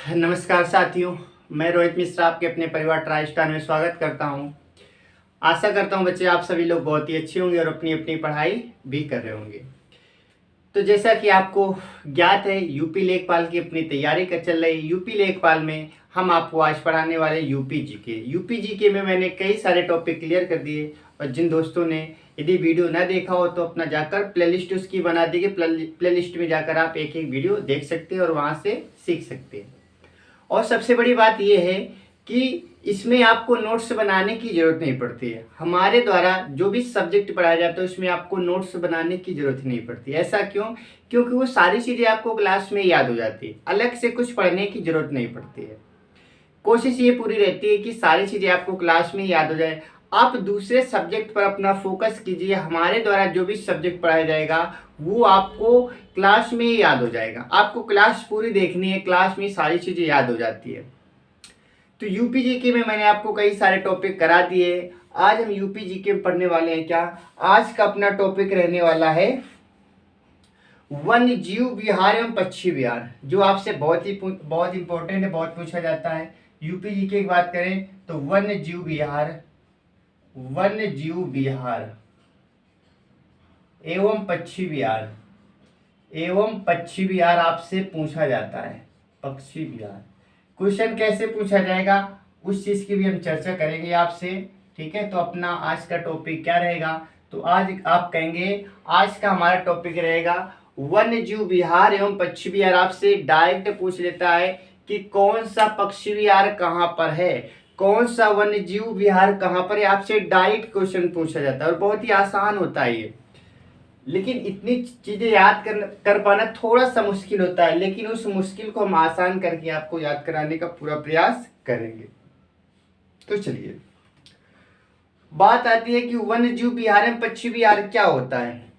नमस्कार साथियों, मैं रोहित मिश्रा आपके अपने परिवार ट्राई स्टार में स्वागत करता हूं। आशा करता हूं बच्चे आप सभी लोग बहुत ही अच्छे होंगे और अपनी अपनी पढ़ाई भी कर रहे होंगे। तो जैसा कि आपको ज्ञात है, यूपी लेखपाल की अपनी तैयारी कर चल रही। यूपी लेखपाल में हम आपको आज पढ़ाने वाले यूपी जीके। यूपी जीके में मैंने कई सारे टॉपिक क्लियर कर दिए और जिन दोस्तों ने यदि वीडियो ना देखा हो तो अपना जाकर प्लेलिस्ट उसकी बना दी गई। प्लेलिस्ट में जाकर आप एक एक वीडियो देख सकते हैं और वहाँ से सीख सकते हैं। और सबसे बड़ी बात यह है कि इसमें आपको नोट्स बनाने की ज़रूरत नहीं पड़ती है। हमारे द्वारा जो भी सब्जेक्ट पढ़ाया जाता है उसमें आपको नोट्स बनाने की ज़रूरत नहीं पड़ती। ऐसा क्यों? क्योंकि वो सारी चीज़ें आपको क्लास में याद हो जाती है, अलग से कुछ पढ़ने की ज़रूरत नहीं पड़ती है। कोशिश ये पूरी रहती है कि सारी चीज़ें आपको क्लास में याद हो जाए। आप दूसरे सब्जेक्ट पर अपना फोकस कीजिए। हमारे द्वारा जो भी सब्जेक्ट पढ़ाया जाएगा वो आपको क्लास में ही याद हो जाएगा। आपको क्लास पूरी देखनी है, क्लास में सारी चीज़ें याद हो जाती है। तो यूपी जीके में मैंने आपको कई सारे टॉपिक करा दिए। आज हम यूपी जीके में पढ़ने वाले हैं। क्या आज का अपना टॉपिक रहने वाला है वन्य जीव विहार एवं पक्षी विहार, जो आपसे बहुत इंपॉर्टेंट है, बहुत पूछा जाता है। यूपी जीके की बात करें तो वन्य जीव विहार एवं पक्षी विहार आपसे पूछा जाता है। पक्षी विहार क्वेश्चन कैसे पूछा जाएगा उस चीज की भी हम चर्चा करेंगे आपसे। ठीक है, तो अपना आज का टॉपिक क्या रहेगा? तो आज आप कहेंगे आज का हमारा टॉपिक रहेगा वन्य जीव विहार एवं पक्षी विहार। आपसे डायरेक्ट पूछ लेता है कि कौन सा पक्षी विहार कहाँ पर है, कौन सा वन्य जीव विहार कहाँ पर है। आपसे डायरेक्ट क्वेश्चन पूछा जाता है और बहुत ही आसान होता है ये। लेकिन इतनी चीजें याद कर पाना थोड़ा सा मुश्किल होता है, लेकिन उस मुश्किल को हम आसान करके आपको याद कराने का पूरा प्रयास करेंगे। तो चलिए, बात आती है कि वन्य जीव विहार में पक्षी विहार क्या होता है।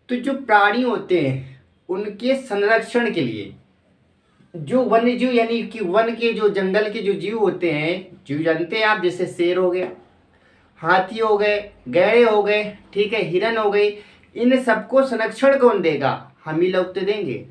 तो जो प्राणी होते हैं उनके संरक्षण के लिए जो वन्य जीव यानी कि वन के जो जंगल के जो जीव होते हैं, जीव जानते हैं आप, जैसे शेर हो गया, हाथी हो गए, गैंडे हो गए, ठीक है, हिरन हो गई, इन सबको संरक्षण कौन देगा? हम ही लोग तो देंगे,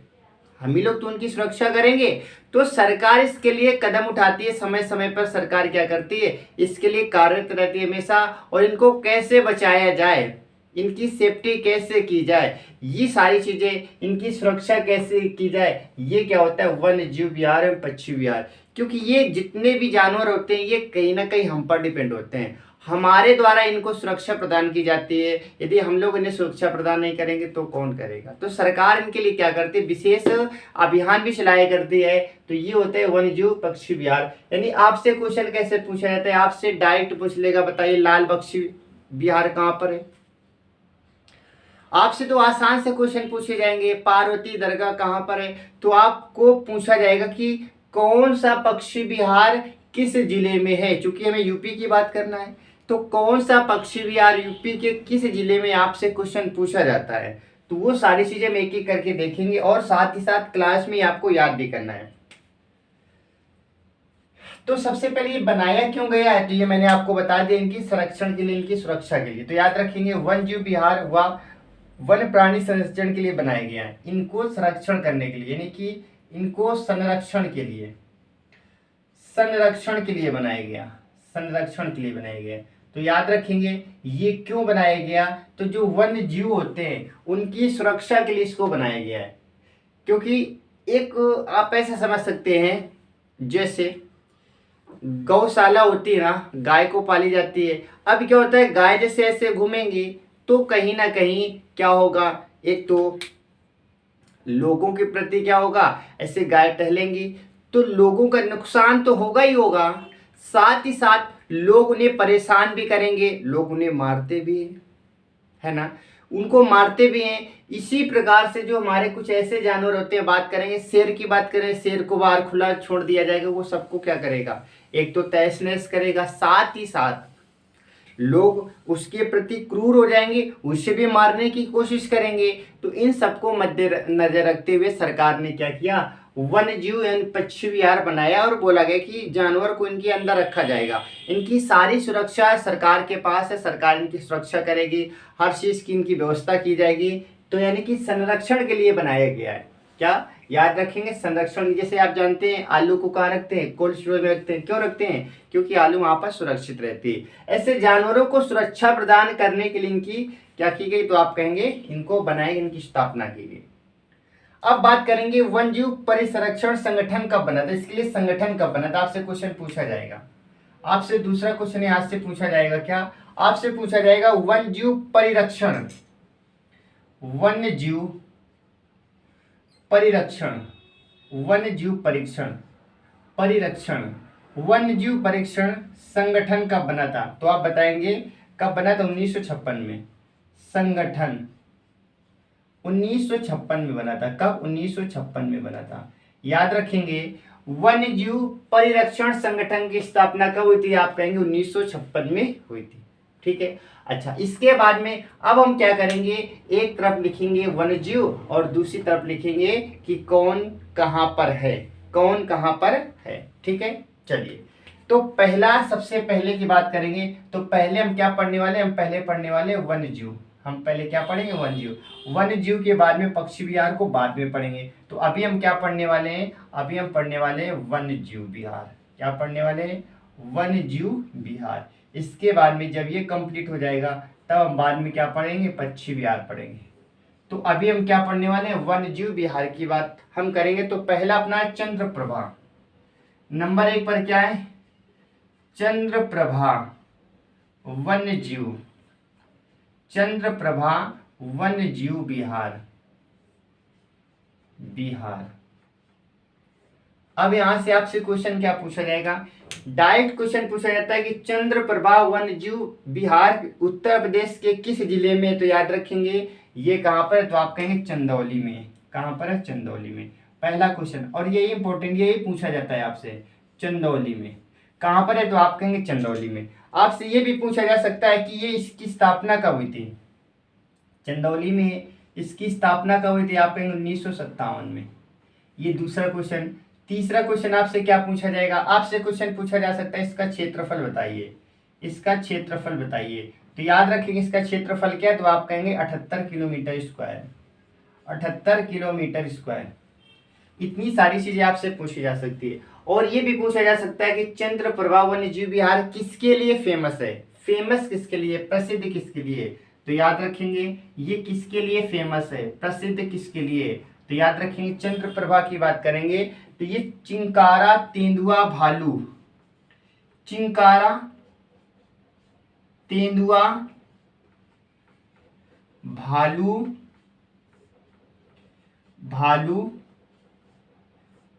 हम ही लोग तो उनकी सुरक्षा करेंगे। तो सरकार इसके लिए कदम उठाती है, समय समय पर सरकार क्या करती है, इसके लिए कार्यरत रहती है हमेशा। और इनको कैसे बचाया जाए, इनकी सेफ्टी कैसे की जाए, ये सारी चीजें, इनकी सुरक्षा कैसे की जाए, ये क्या होता है वन्य जीव विहार एवं पक्षी विहार। क्योंकि ये जितने भी जानवर होते हैं ये कहीं ना कहीं हम पर डिपेंड होते हैं। हमारे द्वारा इनको सुरक्षा प्रदान की जाती है। यदि हम लोग इन्हें सुरक्षा प्रदान नहीं करेंगे तो कौन करेगा? तो सरकार इनके लिए क्या करती है, विशेष अभियान भी चलाया करती है। तो ये होते हैं वन्य जीव पक्षी विहार। यानी आपसे क्वेश्चन कैसे पूछा जाता है, आपसे डायरेक्ट पूछ लेगा, बताइए लाल पक्षी विहार कहाँ पर है। आपसे तो आसान से क्वेश्चन पूछे जाएंगे, पार्वती दरगाह कहाँ पर है। तो आपको पूछा जाएगा कि कौन सा पक्षी विहार किस जिले में है। चूंकि हमें यूपी की बात करना है तो कौन सा पक्षी विहार यूपी के किस जिले में आपसे क्वेश्चन पूछा जाता है। तो वो सारी चीजें हम एक एक करके देखेंगे और साथ ही साथ क्लास में आपको याद भी करना है। तो सबसे पहले ये बनाया क्यों गया है, तो ये मैंने आपको बता दिया, इनकी संरक्षण के लिए, इनकी सुरक्षा के लिए। तो याद रखेंगे वन जीव विहार हुआ वन प्राणी संरक्षण के लिए बनाया गया है, इनको संरक्षण करने के लिए, यानी कि इनको संरक्षण के लिए बनाया गया, संरक्षण के लिए बनाया गया। तो याद रखेंगे ये क्यों बनाया गया, तो जो वन्य जीव होते हैं उनकी सुरक्षा के लिए इसको बनाया गया है। क्योंकि एक आप ऐसा समझ सकते हैं जैसे गौशाला होती है ना, गाय को पाली जाती है। अब क्या होता है, गाय जैसे ऐसे घूमेंगी तो कहीं ना कहीं क्या होगा, एक तो लोगों के प्रति क्या होगा, ऐसे गाय टहलेंगी तो लोगों का नुकसान तो होगा ही होगा, साथ ही साथ लोग उन्हें परेशान भी करेंगे, लोग उन्हें मारते भी हैं, है ना, उनको मारते भी हैं। इसी प्रकार से जो हमारे कुछ ऐसे जानवर होते हैं, बात करेंगे शेर की, बात करें शेर को बाहर खुला छोड़ दिया जाएगा, वो सबको क्या करेगा, एक तो तहस नहस करेगा, साथ ही साथ लोग उसके प्रति क्रूर हो जाएंगे, उसे भी मारने की कोशिश करेंगे। तो इन सबको मद्देनजर रखते हुए सरकार ने क्या किया, वन्य जीव एवं पक्षी विहार बनाया और बोला गया कि जानवर को इनके अंदर रखा जाएगा, इनकी सारी सुरक्षा सरकार के पास है, सरकार इनकी सुरक्षा करेगी, हर चीज की इनकी व्यवस्था की जाएगी। तो यानी कि संरक्षण के लिए बनाया गया है। क्या याद रखेंगे? संरक्षण। जैसे आप जानते हैं आलू को कहाँ रखते हैं? कोल्ड स्टोरेज में रखते हैं। क्यों रखते हैं? क्योंकि आलू वहां पर सुरक्षित रहती है। ऐसे जानवरों को सुरक्षा प्रदान करने के लिए इनकी क्या की गई? तो आप कहेंगे इनको बनाए, इनकी स्थापना की गई। अब बात करेंगे वन जीव परिसंरक्षण संगठन कब बना था? इसके लिए संगठन कब बना था? आपसे क्वेश्चन पूछा जाएगा। आपसे दूसरा क्वेश्चन यहाँ से पूछा जाएगा। क्या आपसे पूछा जाएगा? वन जीव परिरक्षण, वन्य जीव परिरक्षण, वन्य जीव परीक्षण, परिरक्षण, वन्य जीव परीक्षण संगठन कब बना था? तो आप बताएंगे कब बना था? 1956 में। संगठन 1956 में बना था। कब? 1956 में बना था। याद रखेंगे वन्य जीव परिरक्षण संगठन की स्थापना कब हुई थी? आप कहेंगे 1956 में हुई थी। ठीक है। अच्छा, इसके बाद में अब हम क्या करेंगे? एक तरफ लिखेंगे वन्य जीव और दूसरी तरफ लिखेंगे कि कौन कहां पर है, कौन कहां पर है। ठीक है। चलिए, तो पहला सबसे पहले की बात करेंगे तो पहले हम क्या पढ़ने वाले? हम पहले पढ़ने वाले वन्य जीव। हम पहले क्या पढ़ेंगे? वन्य जीव। वन्य जीव के बाद में पक्षी विहार को बाद में पढ़ेंगे। तो अभी हम क्या पढ़ने वाले हैं? अभी हम पढ़ने वाले हैं वन्य जीव विहार। क्या पढ़ने वाले हैं? वन्य जीव विहार। इसके बाद में जब ये कंप्लीट हो जाएगा तब हम बाद में क्या पढ़ेंगे? पक्षी विहार पढ़ेंगे। तो अभी हम क्या पढ़ने वाले हैं? वन्य जीव विहार की बात हम करेंगे। तो पहला अपना है चंद्र प्रभा। नंबर 1 पर क्या है? चंद्र प्रभा वन्य जीव, चंद्र प्रभा वन्य जीव विहार। बिहार। अब यहां से आपसे क्वेश्चन क्या पूछा जाएगा? डायरेक्ट क्वेश्चन पूछा जाता है कि चंद्र प्रभा वन्य जीव विहार उत्तर प्रदेश के किस जिले में? तो याद रखेंगे ये कहां पर है? तो आप कहेंगे चंदौली में। कहां पर है? चंदौली में। पहला क्वेश्चन, और यही इंपॉर्टेंट, यही पूछा जाता है आपसे, चंदौली में। कहां पर है? तो आप कहेंगे चंदौली में। आपसे ये भी पूछा जा सकता है कि ये इसकी स्थापना कब हुई थी? चंदौली में इसकी स्थापना कब हुई थी? आप कहेंगे 1957 में। ये दूसरा क्वेश्चन। तीसरा क्वेश्चन आपसे क्या पूछा जाएगा? आपसे क्वेश्चन पूछा जा सकता है इसका क्षेत्रफल बताइए, इसका क्षेत्रफल बताइए। तो याद रखेंगे इसका क्षेत्रफल क्या है? तो आप कहेंगे 78 किलोमीटर स्क्वायर। 78 kilometre square. इतनी सारी चीजें आपसे पूछी जा सकती है। और ये भी पूछा जा सकता है कि चंद्र प्रभा वन्य जीव विहार किसके लिए फेमस है? फेमस किसके लिए? प्रसिद्ध किसके लिए? तो याद रखेंगे ये किसके लिए फेमस है, प्रसिद्ध किसके लिए? तो याद रखेंगे चंद्र प्रभा की बात करेंगे तो ये चिंकारा तेंदुआ भालू, चिंकारा तेंदुआ भालू, भालू,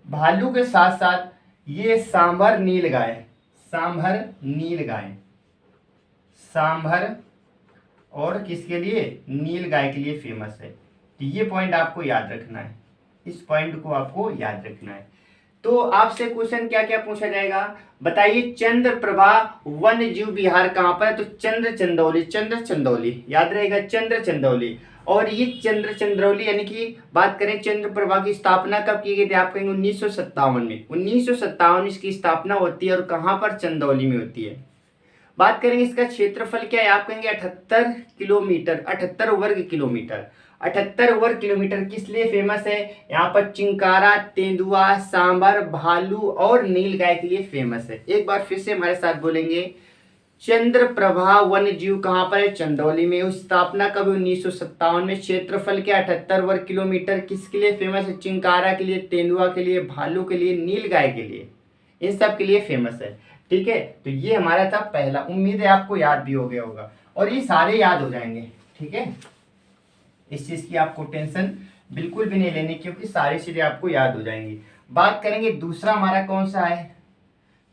भालू के साथ साथ ये सांभर नीलगाय, सांभर नीलगाय, सांभर और किसके लिए? नीलगाय के लिए फेमस है। तो ये पॉइंट आपको याद रखना है, इस पॉइंट को आपको याद रखना है। तो आपसे क्वेश्चन क्या क्या पूछा जाएगा? बताइए चंद्र प्रभा वन्य जीव विहार कहां पर है? तो चंद्र चंदौली, चंद्र चंदौली, याद रहेगा चंद्र चंदौली। और ये चंद्र चंदौली यानी कि बात करें चंद्र प्रभा की स्थापना कब की गई थी? आप कहेंगे 1957 में। 1957 इसकी स्थापना होती है और कहां पर? चंदौली में होती है। बात करेंगे इसका क्षेत्रफल क्या है? आप कहेंगे 78 किलोमीटर, 78 वर्ग किलोमीटर। 78 वर्ग किलोमीटर किस लिए फेमस है? यहाँ पर चिंकारा तेंदुआ सांभर भालू और नीलगाय के लिए फेमस है। एक बार फिर से हमारे साथ बोलेंगे, चंद्र प्रभा वन्य जीव कहां पर है? चंदौली में। स्थापना कब? 1957 में। क्षेत्रफल क्या? 78 वर्ग किलोमीटर। किसके लिए फेमस है? चिंकारा के लिए, तेंदुआ के लिए, भालू के लिए, नीलगाय के लिए, इन सब के लिए फेमस है। ठीक है। तो ये हमारा था पहला। उम्मीद है आपको याद भी हो गया होगा और ये सारे याद हो जाएंगे। ठीक है, इस चीज की आपको टेंशन बिल्कुल भी नहीं लेनी क्योंकि सारी चीजें आपको याद हो जाएंगी। बात करेंगे दूसरा हमारा कौन सा है?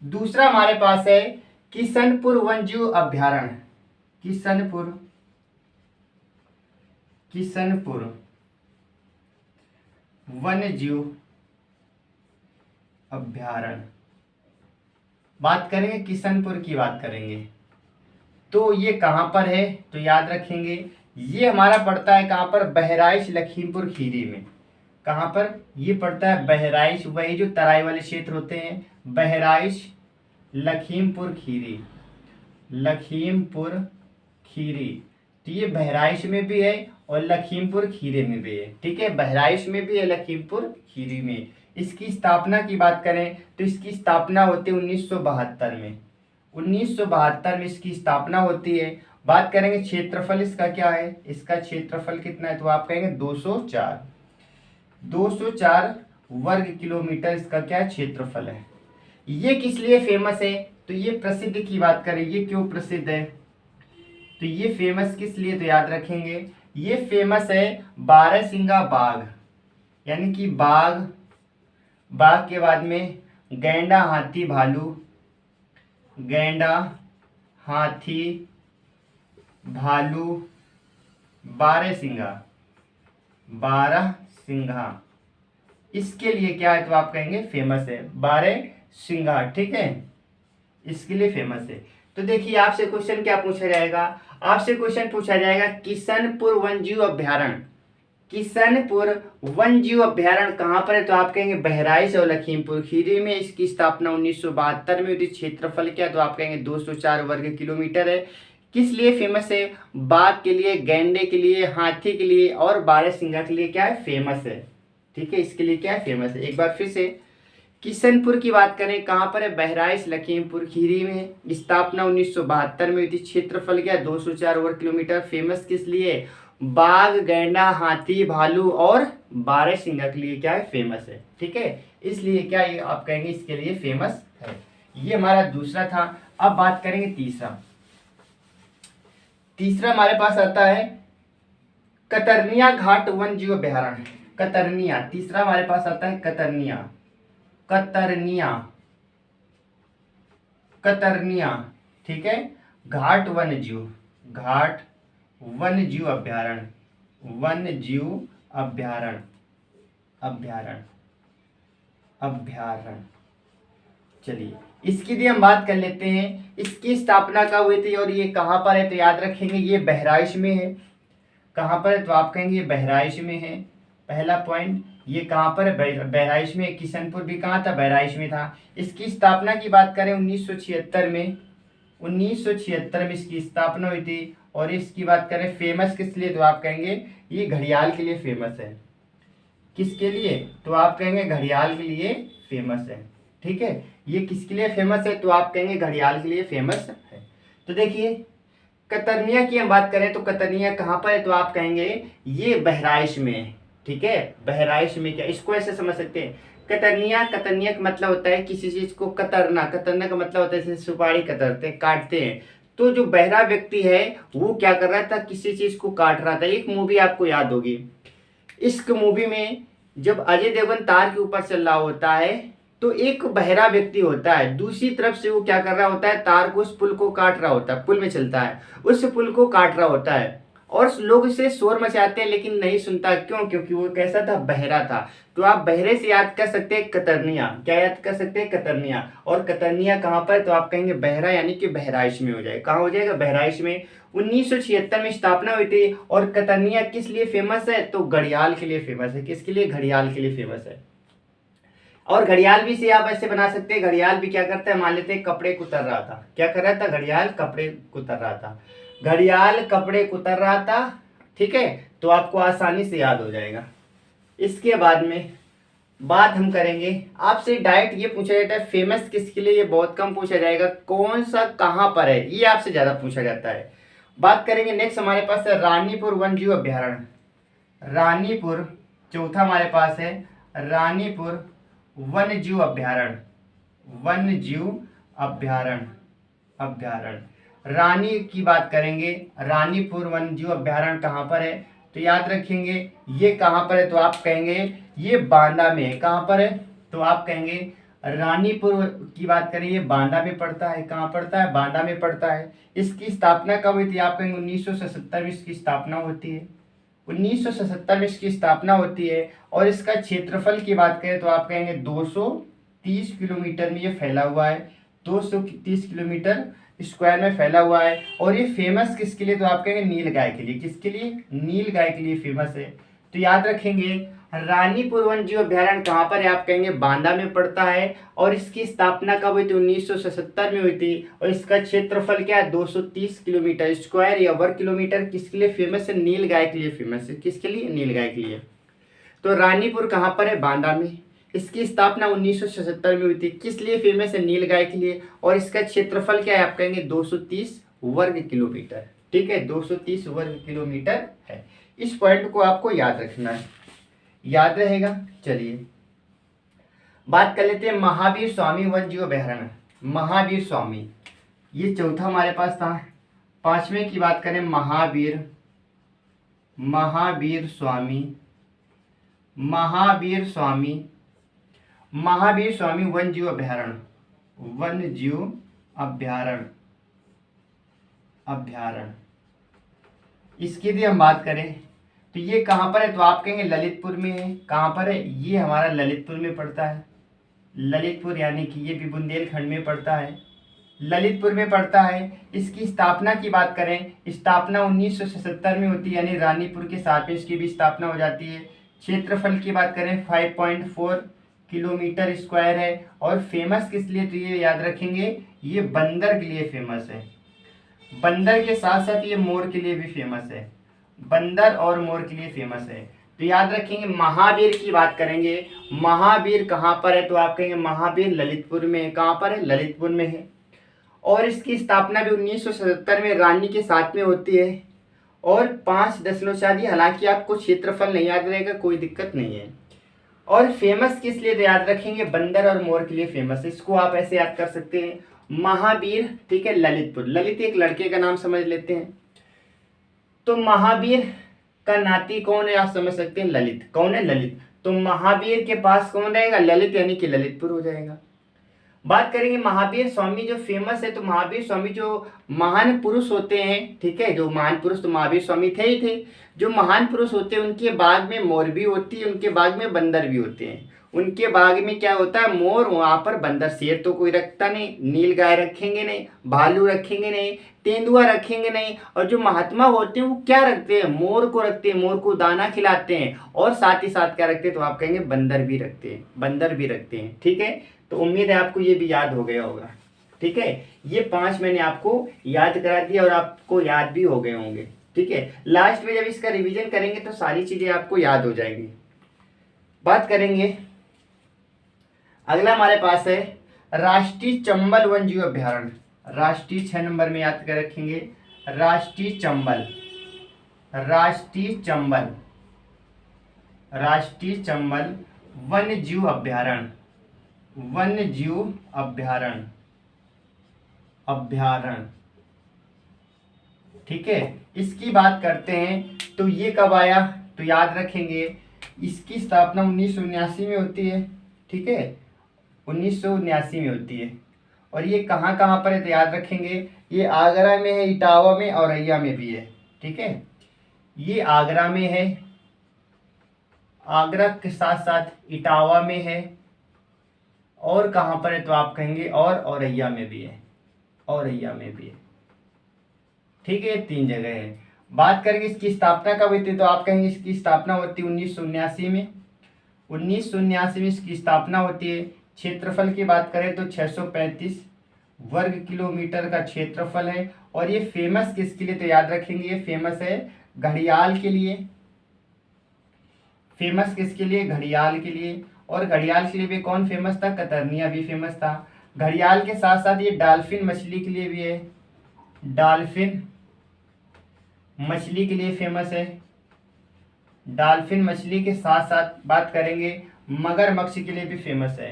दूसरा हमारे पास है किशनपुर वन्यजीव अभ्यारण्य। किशनपुर, किशनपुर वन्यजीव अभ्यारण्य। बात करेंगे किशनपुर की बात करेंगे तो ये कहां पर है? तो याद रखेंगे ये हमारा पड़ता है कहां पर? बहराइच लखीमपुर खीरी में। कहां पर? ये पड़ता है बहराइच, वही जो तराई वाले क्षेत्र होते हैं, बहराइच लखीमपुर खीरी, लखीमपुर खीरी। तो ये बहराइच में भी है और लखीमपुर खीरी में भी है, ठीक है, बहराइच में भी है, लखीमपुर खीरी में। इसकी स्थापना की बात करें तो इसकी स्थापना होती है 1972 में। 1972 में इसकी स्थापना होती है। बात करेंगे क्षेत्रफल इसका क्या है, इसका क्षेत्रफल कितना है, तो आप कहेंगे 204 वर्ग किलोमीटर इसका क्या क्षेत्रफल है। ये किस लिए फेमस है, तो ये प्रसिद्ध की बात करें, ये क्यों प्रसिद्ध है, तो ये फेमस किस लिए, तो याद रखेंगे ये फेमस है बारहसिंगा बाघ, यानी कि बाघ के बाद में गैंडा, हाथी, भालू, गैंडा, हाथी, भालू, बारहसिंगा, इसके लिए क्या है, तो आप कहेंगे फेमस है बारहसिंगा, ठीक है, इसके लिए फेमस है। तो देखिए आपसे क्वेश्चन क्या पूछा जाएगा, आपसे क्वेश्चन पूछा जाएगा किशनपुर वन्यजीव अभ्यारण्य, किशनपुर वन्यजीव अभ्यारण्य कहाँ पर है, तो आप कहेंगे बहराइच और लखीमपुर खीरी में। इसकी स्थापना 1972 में हुई थी। क्षेत्रफल क्या है, तो आप कहेंगे 204 वर्ग किलोमीटर है। किस लिए फेमस है, बाघ के लिए, गैंडे के लिए, हाथी के लिए और बारहसिंगा के लिए क्या है, फेमस है, ठीक है, इसके लिए क्या है, फेमस है। एक बार फिर से किशनपुर की बात करें कहाँ पर है, बहराइच लखीमपुर खीरी में। स्थापना 1972 में हुई थी। क्षेत्रफल क्या 204 वर्ग किलोमीटर। फेमस किस लिए, बाघ, गैंडा, हाथी, भालू और बारहसिंगा के लिए क्या है, फेमस है, ठीक है, इसलिए क्या ये आप कहेंगे इसके लिए फेमस है। ये हमारा दूसरा था। अब बात करेंगे तीसरा हमारे पास आता है कतरनिया घाट वन्यजीव अभ्यारण्य। कतरनिया तीसरा हमारे पास आता है, कतरनिया, ठीक है, घाट वन्यजीव अभ्यारण्य। चलिए इसकी भी हम बात कर लेते हैं। इसकी स्थापना कब हुई थी और ये कहाँ पर है, तो याद रखेंगे ये बहराइच में है। कहाँ पर है, तो आप कहेंगे ये बहराइच में है। पहला पॉइंट, ये कहाँ पर है, बहराइच में। किशनपुर भी कहाँ था, बहराइच में था। इसकी स्थापना की बात करें 1976 में, 1976 में इसकी स्थापना हुई थी। और इसकी बात करें फेमस किस लिए, तो आप कहेंगे ये घड़ियाल के लिए फेमस है। किसके लिए, तो आप कहेंगे घड़ियाल के लिए फेमस है, ठीक है, ये किसके लिए फेमस है, तो आप कहेंगे घड़ियाल के लिए फेमस है। तो देखिए कतरनिया की हम बात करें तो कतरनिया कहाँ पर है, तो आप कहेंगे ये बहराइच में है, ठीक है, बहराइच में। क्या इसको ऐसे समझ सकते हैं, कतरनिया का मतलब होता है किसी चीज को कतरना का मतलब होता है जैसे सुपारी कतरते हैं, काटते हैं। तो जो बहरा व्यक्ति है वो क्या कर रहा था, किसी चीज को काट रहा था। एक मूवी आपको याद होगी, इस मूवी में जब अजय देवगन तार के ऊपर चल रहा होता है तो एक बहरा व्यक्ति होता है, दूसरी तरफ से वो क्या कर रहा होता है, तार को, उस पुल को काट रहा होता है, पुल में चलता है, उस पुल को काट रहा होता है। और लोग इसे शोर मचाते हैं लेकिन नहीं सुनता, क्यों, क्योंकि वो कैसा था, बहरा था। तो आप बहरे से याद कर सकते हैं कतरनिया, क्या याद कर सकते हैं, कतरनिया। और कतरनिया कहाँ पर, तो आप कहेंगे बहरा, यानी कि बहराइच में हो जाएगा। कहाँ हो जाएगा, बहराइच में। 1976 में स्थापना हुई थी। और कतरनिया किस लिए फेमस है, तो घड़ियाल के लिए फेमस है। किसके लिए, घड़ियाल के लिए फेमस है। और घड़ियाल भी से आप ऐसे बना सकते हैं, घड़ियाल भी क्या करता है, मान लेते हैं कपड़े कुतर रहा था, क्या कर रहा था, घड़ियाल कपड़े कुतर रहा था, घड़ियाल कपड़े कुतर रहा था, ठीक है, तो आपको आसानी से याद हो जाएगा। इसके बाद में बात हम करेंगे, आपसे डायरेक्ट ये पूछा जाता है फेमस किसके लिए, ये बहुत कम पूछा जाएगा, कौन सा कहाँ पर है, ये आपसे ज्यादा पूछा जाता है। बात करेंगे नेक्स्ट हमारे पास है रानीपुर वन्यजीव अभ्यारण्य। रानीपुर चौथा हमारे पास है, रानीपुर वन्यजीव अभ्यारण्य। रानी की बात करेंगे, रानीपुर वन्यजीव अभ्यारण्य कहाँ पर है, तो याद रखेंगे ये कहाँ पर है, तो आप कहेंगे ये बांदा में है। कहाँ पर है, तो आप कहेंगे रानीपुर की बात करें, ये बांदा में पड़ता है। कहाँ पड़ता है, बांदा में पड़ता है। इसकी स्थापना कब हुई थी, आप कहेंगे 1977 में इसकी स्थापना होती है। 1977 में इसकी स्थापना होती है। और इसका क्षेत्रफल की बात करें तो आप कहेंगे 230 किलोमीटर में ये फैला हुआ है, 230 किलोमीटर स्क्वायर में फैला हुआ है। और ये फेमस किसके लिए, तो आप कहेंगे नील गाय के लिए। किसके लिए, नील गाय के लिए फेमस है। तो याद रखेंगे रानीपुर वन जीव अभ्यारण्य कहाँ पर है? आप कहेंगे बांदा में पड़ता है। और इसकी स्थापना कब हुई थी? 1977 में हुई थी। और इसका क्षेत्रफल क्या है? 230 किलोमीटर स्क्वायर या वर्ग किलोमीटर। किसके लिए फेमस है? नीलगाय के लिए फेमस है। किसके लिए? नीलगाय के लिए। तो रानीपुर कहाँ पर है? बांदा में। इसकी स्थापना 1977 में हुई थी। किस लिए फेमस है? नीलगाय के लिए। और इसका क्षेत्रफल क्या है? आप कहेंगे 230 वर्ग किलोमीटर। ठीक है, 230 वर्ग किलोमीटर है। इस पॉइंट को आपको याद रखना है, याद रहेगा। चलिए बात कर लेते हैं महावीर स्वामी वन जीव अभ्यारण्य। महावीर स्वामी, ये चौथा हमारे पास था। पांचवें की बात करें, महावीर स्वामी, महावीर स्वामी, महावीर स्वामी वन जीव अभ्यारण्य, वन जीव अभ्यारण्य, अभ्यारण्य। इसकी भी हम बात करें तो ये कहाँ पर है? तो आप कहेंगे ललितपुर में है। कहाँ पर है? ये हमारा ललितपुर में पड़ता है। ललितपुर यानी कि ये भी बुंदेलखंड में पड़ता है, ललितपुर में पड़ता है। इसकी स्थापना की बात करें, स्थापना 1977 में होती है, यानी रानीपुर के साथ में इसकी भी स्थापना हो जाती है। क्षेत्रफल की बात करें 5.4 किलोमीटर स्क्वायर है। और फेमस किस लिए? तो ये याद रखेंगे, ये बंदर के लिए फेमस है। बंदर के साथ साथ ये मोर के लिए भी फेमस है। बंदर और मोर के लिए फेमस है। तो याद रखेंगे महावीर की बात करेंगे। महावीर कहाँ पर है? तो आप कहेंगे महावीर ललितपुर में है। कहाँ पर है? ललितपुर में है। और इसकी स्थापना भी 1977 में रानी के साथ में होती है। और 5.4, हालांकि आपको क्षेत्रफल नहीं याद रहेगा, कोई दिक्कत नहीं है। और फेमस किस लिए? तो याद रखेंगे बंदर और मोर के लिए फेमस है। इसको आप ऐसे याद कर सकते हैं, महावीर, ठीक है, ललितपुर। ललित एक लड़के का नाम समझ लेते हैं। तो महावीर का नाती कौन है? आप समझ सकते हैं, ललित। कौन है? ललित। तो महावीर के पास कौन रहेगा? ललित, यानी कि ललितपुर हो जाएगा। बात करेंगे महावीर स्वामी जो फेमस है, तो महावीर स्वामी जो महान पुरुष होते हैं, ठीक है, जो महान पुरुष तो महावीर स्वामी थे ही थे। जो महान पुरुष होते हैं उनके बाग में मोर भी होती है, उनके बाग में बंदर भी होते हैं। उनके बाग में क्या होता है? मोर, वहां पर बंदर। शेर तो कोई रखता नहीं, नीलगाय रखेंगे नहीं, भालू रखेंगे नहीं, तेंदुआ रखेंगे नहीं। और जो महात्मा होते हैं वो क्या रखते हैं? मोर को रखते हैं, मोर को दाना खिलाते हैं। और साथ ही साथ क्या रखते हैं? तो आप कहेंगे बंदर भी रखते हैं, बंदर भी रखते हैं। ठीक है, तो उम्मीद है आपको ये भी याद हो गया होगा। ठीक है, ये 5 मैंने आपको याद करा दिया और आपको याद भी हो गए होंगे। ठीक है, लास्ट में जब इसका रिवीजन करेंगे तो सारी चीजें आपको याद हो जाएंगी। बात करेंगे, अगला हमारे पास है राष्ट्रीय चंबल वन जीव अभ्यारण्य। राष्ट्रीय 6 नंबर में याद कर रखेंगे, राष्ट्रीय चंबल, राष्ट्रीय चंबल, राष्ट्रीय चंबल वन जीव अभ्यारण्य, वन जीव अभ्यारण्य, अभ्यारण्य। ठीक है, इसकी बात करते हैं तो ये कब आया? तो याद रखेंगे इसकी स्थापना 1979 में होती है। ठीक है, 1979 में होती है। और ये कहाँ कहाँ पर है? तो याद रखेंगे ये आगरा में है, इटावा में, औरैया में भी है। ठीक है, ये आगरा में है, आगरा के साथ साथ इटावा में है। और कहाँ पर है? तो आप कहेंगे और औरैया में भी है, औरैया में भी है। ठीक है, 3 जगह है। बात करेंगे इसकी स्थापना कब हुई थी? तो आप कहेंगे इसकी स्थापना होती है 1979 में। 1979 में इसकी स्थापना होती है। क्षेत्रफल की बात करें तो 635 वर्ग किलोमीटर का क्षेत्रफल है। और ये फेमस किसके लिए? तो याद रखेंगे ये फेमस है घड़ियाल के लिए। फेमस किसके लिए? घड़ियाल के लिए। और घड़ियाल के लिए भी कौन फेमस था? कतरनिया भी फेमस था। घड़ियाल के साथ साथ ये डॉल्फिन मछली के लिए भी है, डॉल्फिन मछली के लिए फेमस है। डॉल्फिन मछली के साथ साथ बात करेंगे मगरमच्छ के लिए भी फेमस है।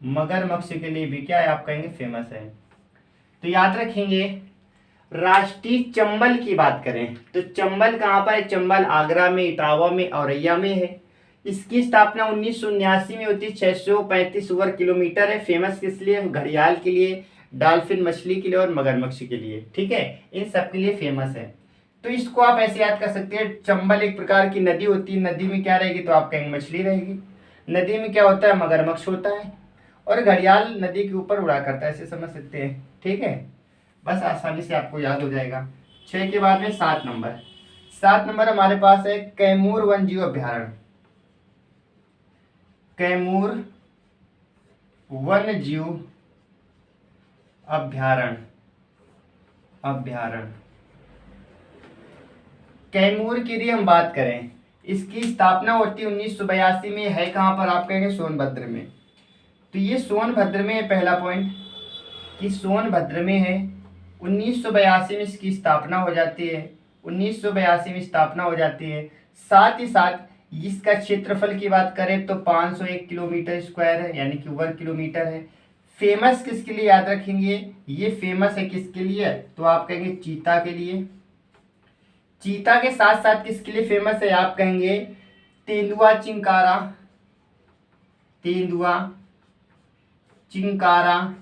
मगरमच्छ के लिए भी क्या है? आप कहेंगे फेमस है। तो याद रखेंगे राष्ट्रीय चंबल की बात करें तो चंबल कहाँ पर है? चंबल आगरा में, इटावा में, औरैया में है। इसकी स्थापना 1979 में होती है। 635 वर्ग किलोमीटर है। फेमस किस लिए? घड़ियाल के लिए, डॉल्फिन मछली के लिए और मगरमच्छ के लिए। ठीक है, इन सब के लिए फेमस है। तो इसको आप ऐसे याद कर सकते हैं, चंबल एक प्रकार की नदी होती है। नदी में क्या रहेगी? तो आप कहेंगे मछली रहेगी। नदी में क्या होता है? मगरमच्छ होता है। और घड़ियाल नदी के ऊपर उड़ा करता है, ऐसे समझ सकते हैं। ठीक है, बस आसानी से आपको याद हो जाएगा। 6 के बाद में 7 नंबर। 7 नंबर हमारे पास है कैमूर वन जीव अभ्यारण्य। कैमूर वन्य जीव अभ्यारण्य। कैमूर की यदि हम बात करें, इसकी स्थापना होती है 1982 में। है कहाँ पर? आप कहेंगे सोनभद्र में। तो ये सोनभद्र में है, पहला पॉइंट कि सोनभद्र में है। 1982 में इसकी स्थापना हो जाती है। 1982 में स्थापना हो जाती है। साथ ही साथ इसका क्षेत्रफल की बात करें तो 501 किलोमीटर स्क्वायर है, यानी कि वर्ग किलोमीटर है। फेमस किसके लिए याद रखेंगे? ये फेमस है किसके लिए? तो आप कहेंगे चीता के लिए। चीता के साथ साथ किसके लिए फेमस है? आप कहेंगे तेंदुआ चिंकारा। तेंदुआ चिंकारा।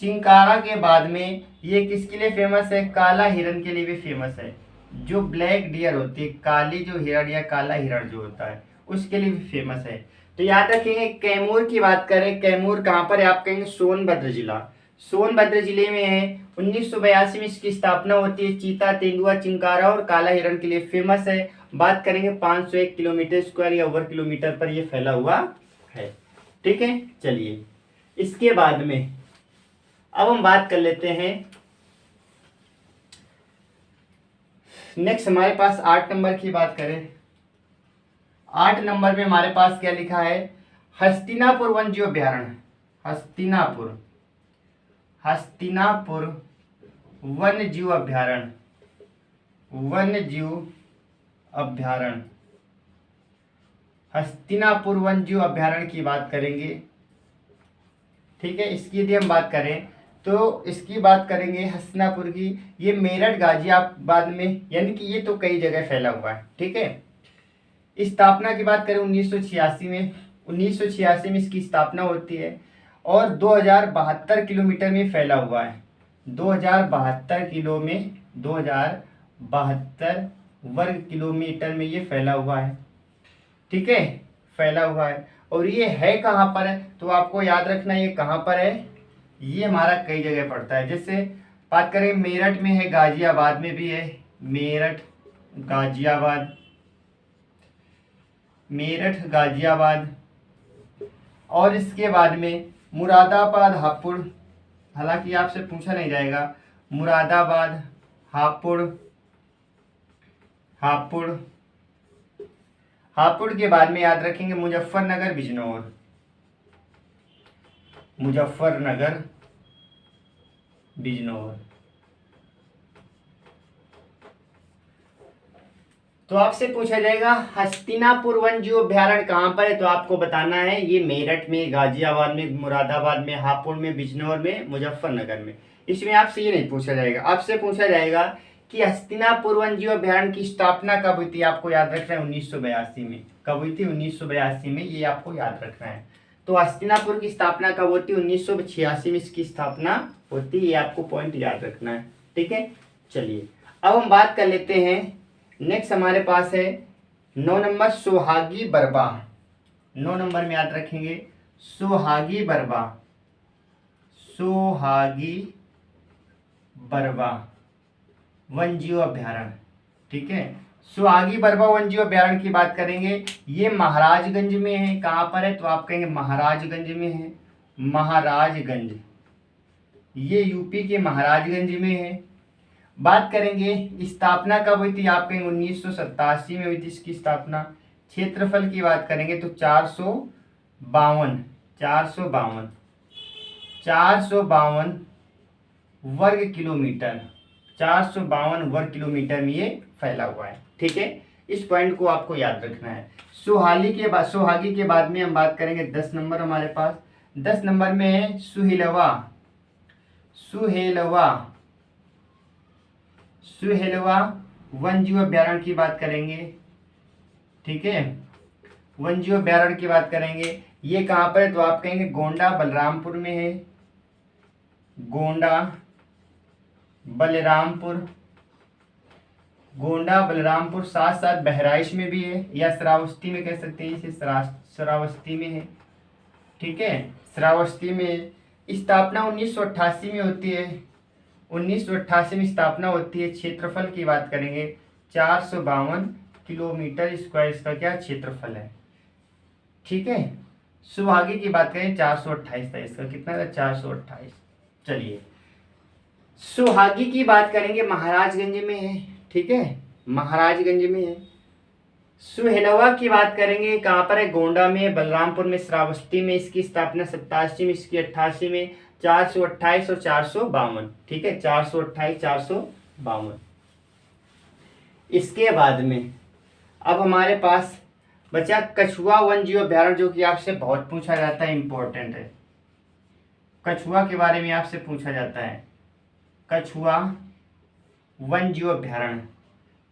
चिंकारा के बाद में ये किसके लिए फेमस है? काला हिरण के लिए भी फेमस है। जो ब्लैक डियर होती है, काली जो हिरण या काला हिरण जो होता है, उसके लिए भी फेमस है। तो याद रखेंगे कैमूर की बात करें, कैमूर कहाँ पर है? आप कहेंगे सोनभद्र जिला। सोनभद्र जिले में है। 1982 में इसकी स्थापना होती है। चीता, तेंदुआ, चिंकारा और काला हिरण के लिए फेमस है। बात करेंगे 501 किलोमीटर स्क्वायर या वर्ग किलोमीटर पर यह फैला हुआ है। ठीक है, चलिए इसके बाद में अब हम बात कर लेते हैं नेक्स्ट। हमारे पास 8 नंबर की बात करें। 8 नंबर में हमारे पास क्या लिखा है? हस्तिनापुर वन्यजीव अभ्यारण्य। हस्तिनापुर वन्यजीव अभ्यारण्य। हस्तिनापुर वन्यजीव अभ्यारण्य की बात करेंगे। ठीक है, इसकी यदि हम बात करें तो इसकी बात करेंगे हस्तिनापुर की। ये मेरठ गाजियाबाद में, यानी कि ये तो कई जगह फैला हुआ है। ठीक है, स्थापना की बात करें 1986 में। 1986 में इसकी स्थापना होती है और 2072 किलोमीटर में फैला हुआ है। 2072 वर्ग किलोमीटर में ये फैला हुआ है। ठीक है, फैला हुआ है। और ये है कहाँ पर है? तो आपको याद रखना ये कहाँ पर है। ये हमारा कई जगह पड़ता है। जैसे बात करें मेरठ में है, गाजियाबाद में भी है। मेरठ गाजियाबाद और इसके बाद में मुरादाबाद, हापुड़। हालांकि आपसे पूछा नहीं जाएगा। मुरादाबाद, हापुड़ के बाद में याद रखेंगे मुजफ्फरनगर, बिजनौर। तो आपसे पूछा जाएगा हस्तिनापुर वन्यजीव अभ्यारण्य कहाँ पर है? तो आपको बताना है ये मेरठ में, गाजियाबाद में, मुरादाबाद में, हापुड़ में, बिजनौर में, मुजफ्फरनगर में। इसमें आपसे ये नहीं पूछा जाएगा। आपसे पूछा जाएगा कि हस्तिनापुर वन्यजीव अभ्यारण्य की स्थापना कब हुई थी? आपको याद रखना है 1982 में। कब हुई थी? 1982 में, ये आपको याद रखना है। तो हस्तिनापुर की स्थापना कब होती है? 1986 में इसकी स्थापना होती है। ये आपको पॉइंट याद रखना है। ठीक है, चलिए अब हम बात कर लेते हैं। नेक्स्ट हमारे पास है 9 नंबर सोहागी बरबा। 9 नंबर में याद रखेंगे सोहागी बरबा वन्यजीव अभ्यारण्य। ठीक है, सोहागी बरबा वन्यजीव अभ्यारण्य की बात करेंगे। ये महाराजगंज में है। कहाँ पर है? तो आप कहेंगे महाराजगंज में है। महाराजगंज, ये यूपी के महाराजगंज में है। बात करेंगे स्थापना कब हुई थी? आप कहेंगे 1987 में हुई थी इसकी स्थापना। क्षेत्रफल की बात करेंगे तो 452 वर्ग किलोमीटर। 452 वर्ग किलोमीटर में ये फैला हुआ है। ठीक है, इस पॉइंट को आपको याद रखना है। सोहागी के बाद में हम बात करेंगे 10 नंबर हमारे पास। 10 नंबर में है सुहेलवा वन्यजीव अभ्यारण्य की बात करेंगे। ठीक है, वन्यजीव अभ्यारण्य की बात करेंगे। ये कहाँ पर है? तो आप कहेंगे गोंडा बलरामपुर में है। गोंडा बलरामपुर साथ साथ बहराइच में भी है, या श्रावस्ती में कह सकते हैं इसे। श्रावस्ती में है। ठीक है, श्रावस्ती में। स्थापना 1988 में होती है। 1988 में स्थापना होती है। क्षेत्रफल की बात करेंगे 452 किलोमीटर स्क्वायर इसका क्या क्षेत्रफल है। ठीक है। सुहागी की बात करें 428 था, इसका कितना था 428। चलिए सुहागी की बात करेंगे महाराजगंज में है, ठीक है, महाराजगंज में है। सुहेलवा की बात करेंगे कहाँ पर है, गोंडा में, बलरामपुर में, श्रावस्ती में। इसकी स्थापना 87 में, इसकी 88 में। 428 और 452, ठीक है, 428 452। इसके बाद में अब हमारे पास बचा कछुआ वन जीव अभ्यारण्य, जो कि आपसे बहुत पूछा जाता है, इंपॉर्टेंट है। कछुआ के बारे में आपसे पूछा जाता है, कछुआ वन जीव अभ्यारण्य।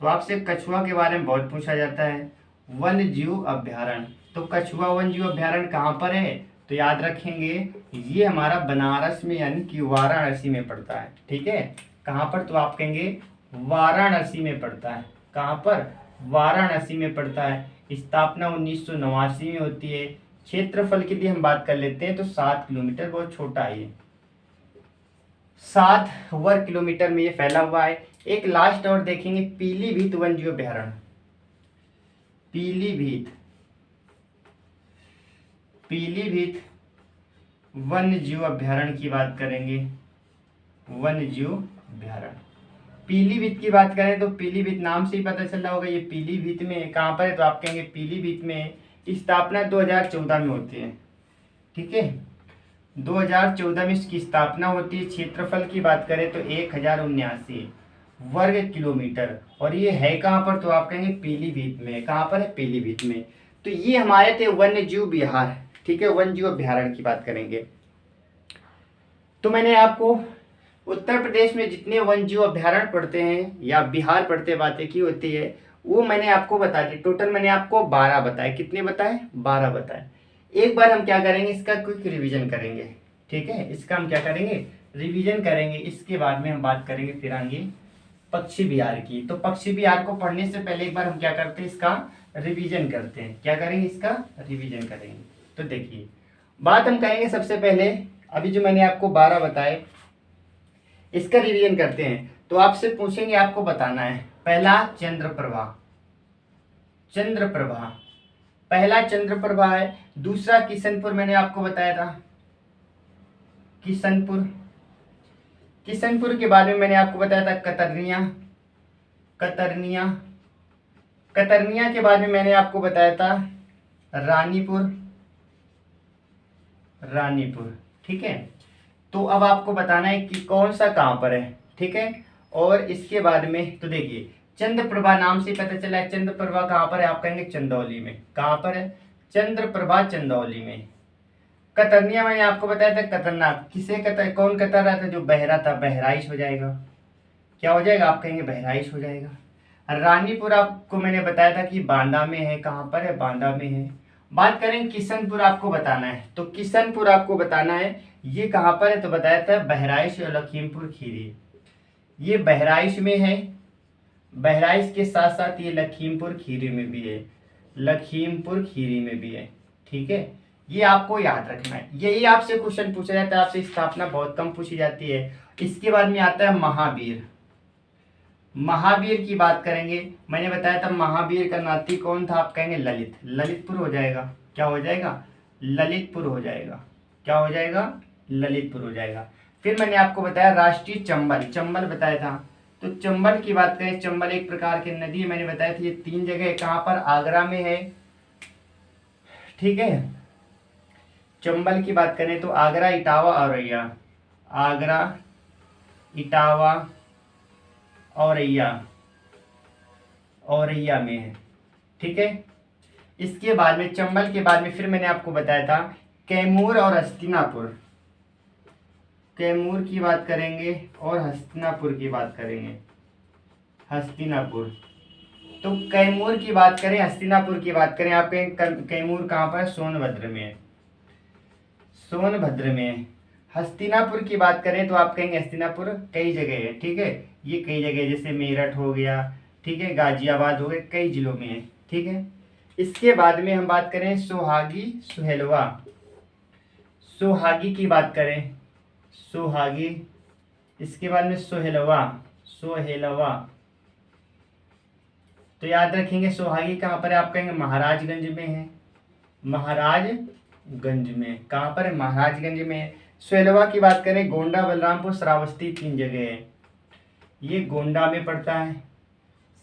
तो आपसे कछुआ के बारे में बहुत पूछा जाता है, वन जीव अभ्यारण्य। तो कछुआ वन जीव अभ्यारण्य कहाँ पर है, तो याद रखेंगे ये हमारा बनारस में यानी कि वाराणसी में पड़ता है, ठीक है। कहाँ पर, तो आप कहेंगे वाराणसी में पड़ता है। कहाँ पर, वाराणसी में पड़ता है। स्थापना 1989 में होती है। क्षेत्रफल की यदि हम बात कर लेते हैं तो 7 किलोमीटर, बहुत छोटा है ये, 7 वर्ग किलोमीटर में ये फैला हुआ है। एक लास्ट और देखेंगे, पीलीभीत वन जीव अभ्यारण्य। पीलीभीत वन जीव अभ्यारण्य की बात करेंगे, वन जीव अभ्यारण्य। पीलीभीत की बात करें तो पीलीभीत नाम से ही पता चल रहा होगा ये पीलीभीत में कहाँ पर है, तो आप कहेंगे पीलीभीत में। स्थापना 2014 में होती है, ठीक है, 2014 में इसकी स्थापना होती है। क्षेत्रफल की बात करें तो 1079 वर्ग किलोमीटर, और ये है कहाँ पर, तो आप कहेंगे पीलीभीत में। कहाँ पर है, पीलीभीत में। तो ये हमारे थे वन्य जीव विहार, ठीक है, वन जीव अभ्यारण्य की बात करेंगे। तो मैंने आपको उत्तर प्रदेश में जितने वन जीव अभ्यारण्य पड़ते हैं या बिहार पड़ते बातें की होती है, वो मैंने आपको बता दी। टोटल मैंने आपको 12 बताए। कितने बताए, 12 बताए। एक बार हम क्या करेंगे, इसका क्विक रिवीजन करेंगे, ठीक है, इसका हम क्या करेंगे, रिवीजन करेंगे। इसके बाद में हम बात करेंगे फिर आगे पक्षी विहार की। तो पक्षी विहार को पढ़ने से पहले एक बार हम क्या करते हैं, इसका रिवीजन करते हैं। क्या करेंगे, इसका रिवीजन करेंगे। तो देखिए बात हम करेंगे सबसे पहले, अभी जो मैंने आपको 12 बताए इसका रिवीजन करते हैं। तो आपसे पूछेंगे, आपको बताना है, पहला चंद्रप्रभा, चंद्रप्रभा पहला चंद्रप्रभा है। दूसरा किशनपुर, मैंने आपको बताया था किशनपुर। किशनपुर के बारे में मैंने आपको बताया था कतरनिया, कतरनिया। कतरनिया के बारे में मैंने आपको बताया था रानीपुर, रानीपुर, ठीक है। तो अब आपको बताना है कि कौन सा कहाँ पर है, ठीक है। और इसके बाद में तो देखिए चंद्रप्रभा नाम से पता चला है, चंद्रप्रभा कहाँ पर है, आप कहेंगे चंदौली में। कहाँ पर है, चंद्रप्रभा चंदौली में। कतरनिया मैंने आपको बताया था खतरनाक, किसे कौन कतर रहा था, जो बहरा था, बहराइश हो जाएगा। क्या हो जाएगा, आप कहेंगे बहराइश हो जाएगा। रानीपुर आपको मैंने बताया था कि बांदा में है। कहाँ पर है, बांदा में है। बात करें किशनपुर, आपको बताना है, तो किशनपुर आपको बताना है ये कहाँ पर है, तो बताया था बहराइच और लखीमपुर खीरी। ये बहराइच में है, बहराइच के साथ साथ ये लखीमपुर खीरी में भी है, लखीमपुर खीरी में भी है, ठीक है। ये आपको याद रखना है, यही आपसे क्वेश्चन पूछा जाता है। आपसे स्थापना बहुत कम पूछी जाती है। इसके बाद में आता है महावीर। महावीर की बात करेंगे, मैंने बताया था महावीर का नाती कौन था, आप कहेंगे ललित, ललितपुर हो जाएगा। क्या हो जाएगा, ललितपुर हो जाएगा। क्या हो जाएगा, ललितपुर हो जाएगा। फिर मैंने आपको बताया राष्ट्रीय चंबल, चंबल बताया था। तो चंबल की बात करें, चंबल एक प्रकार की नदी है, मैंने बताया था ये 3 जगह कहाँ पर, आगरा में है, ठीक है। चंबल की बात करें तो आगरा, इटावा, औरैया, आगरा, इटावा, औरैया, औरैया में है, ठीक है। इसके बाद में चंबल के बाद में फिर मैंने आपको बताया था कैमूर और हस्तिनापुर। कैमूर की बात करेंगे और हस्तिनापुर की बात करेंगे, हस्तिनापुर। तो कैमूर की बात करें, हस्तिनापुर की बात करें, आप कैमूर कहाँ पर है, सोनभद्र में है, सोनभद्र में है। हस्तिनापुर की बात करें तो आप कहेंगे हस्तिनापुर कई जगह है, ठीक है, ये कई जगह जैसे मेरठ हो गया, ठीक है, गाजियाबाद हो गए, कई जिलों में है, ठीक है। इसके बाद में हम बात करें सोहागी, सुहेलवा। सोहागी की बात करें, सोहागी। इसके बाद में सोहेलवा, सोहेलवा। तो याद रखेंगे सोहागी कहाँ पर है, आप कहेंगे महाराजगंज में है, महाराजगंज में। कहाँ पर है? महाराजगंज में। सोलहवां की बात करें, गोंडा, बलरामपुर, श्रावस्ती 3 जगह है। ये गोंडा में पड़ता है,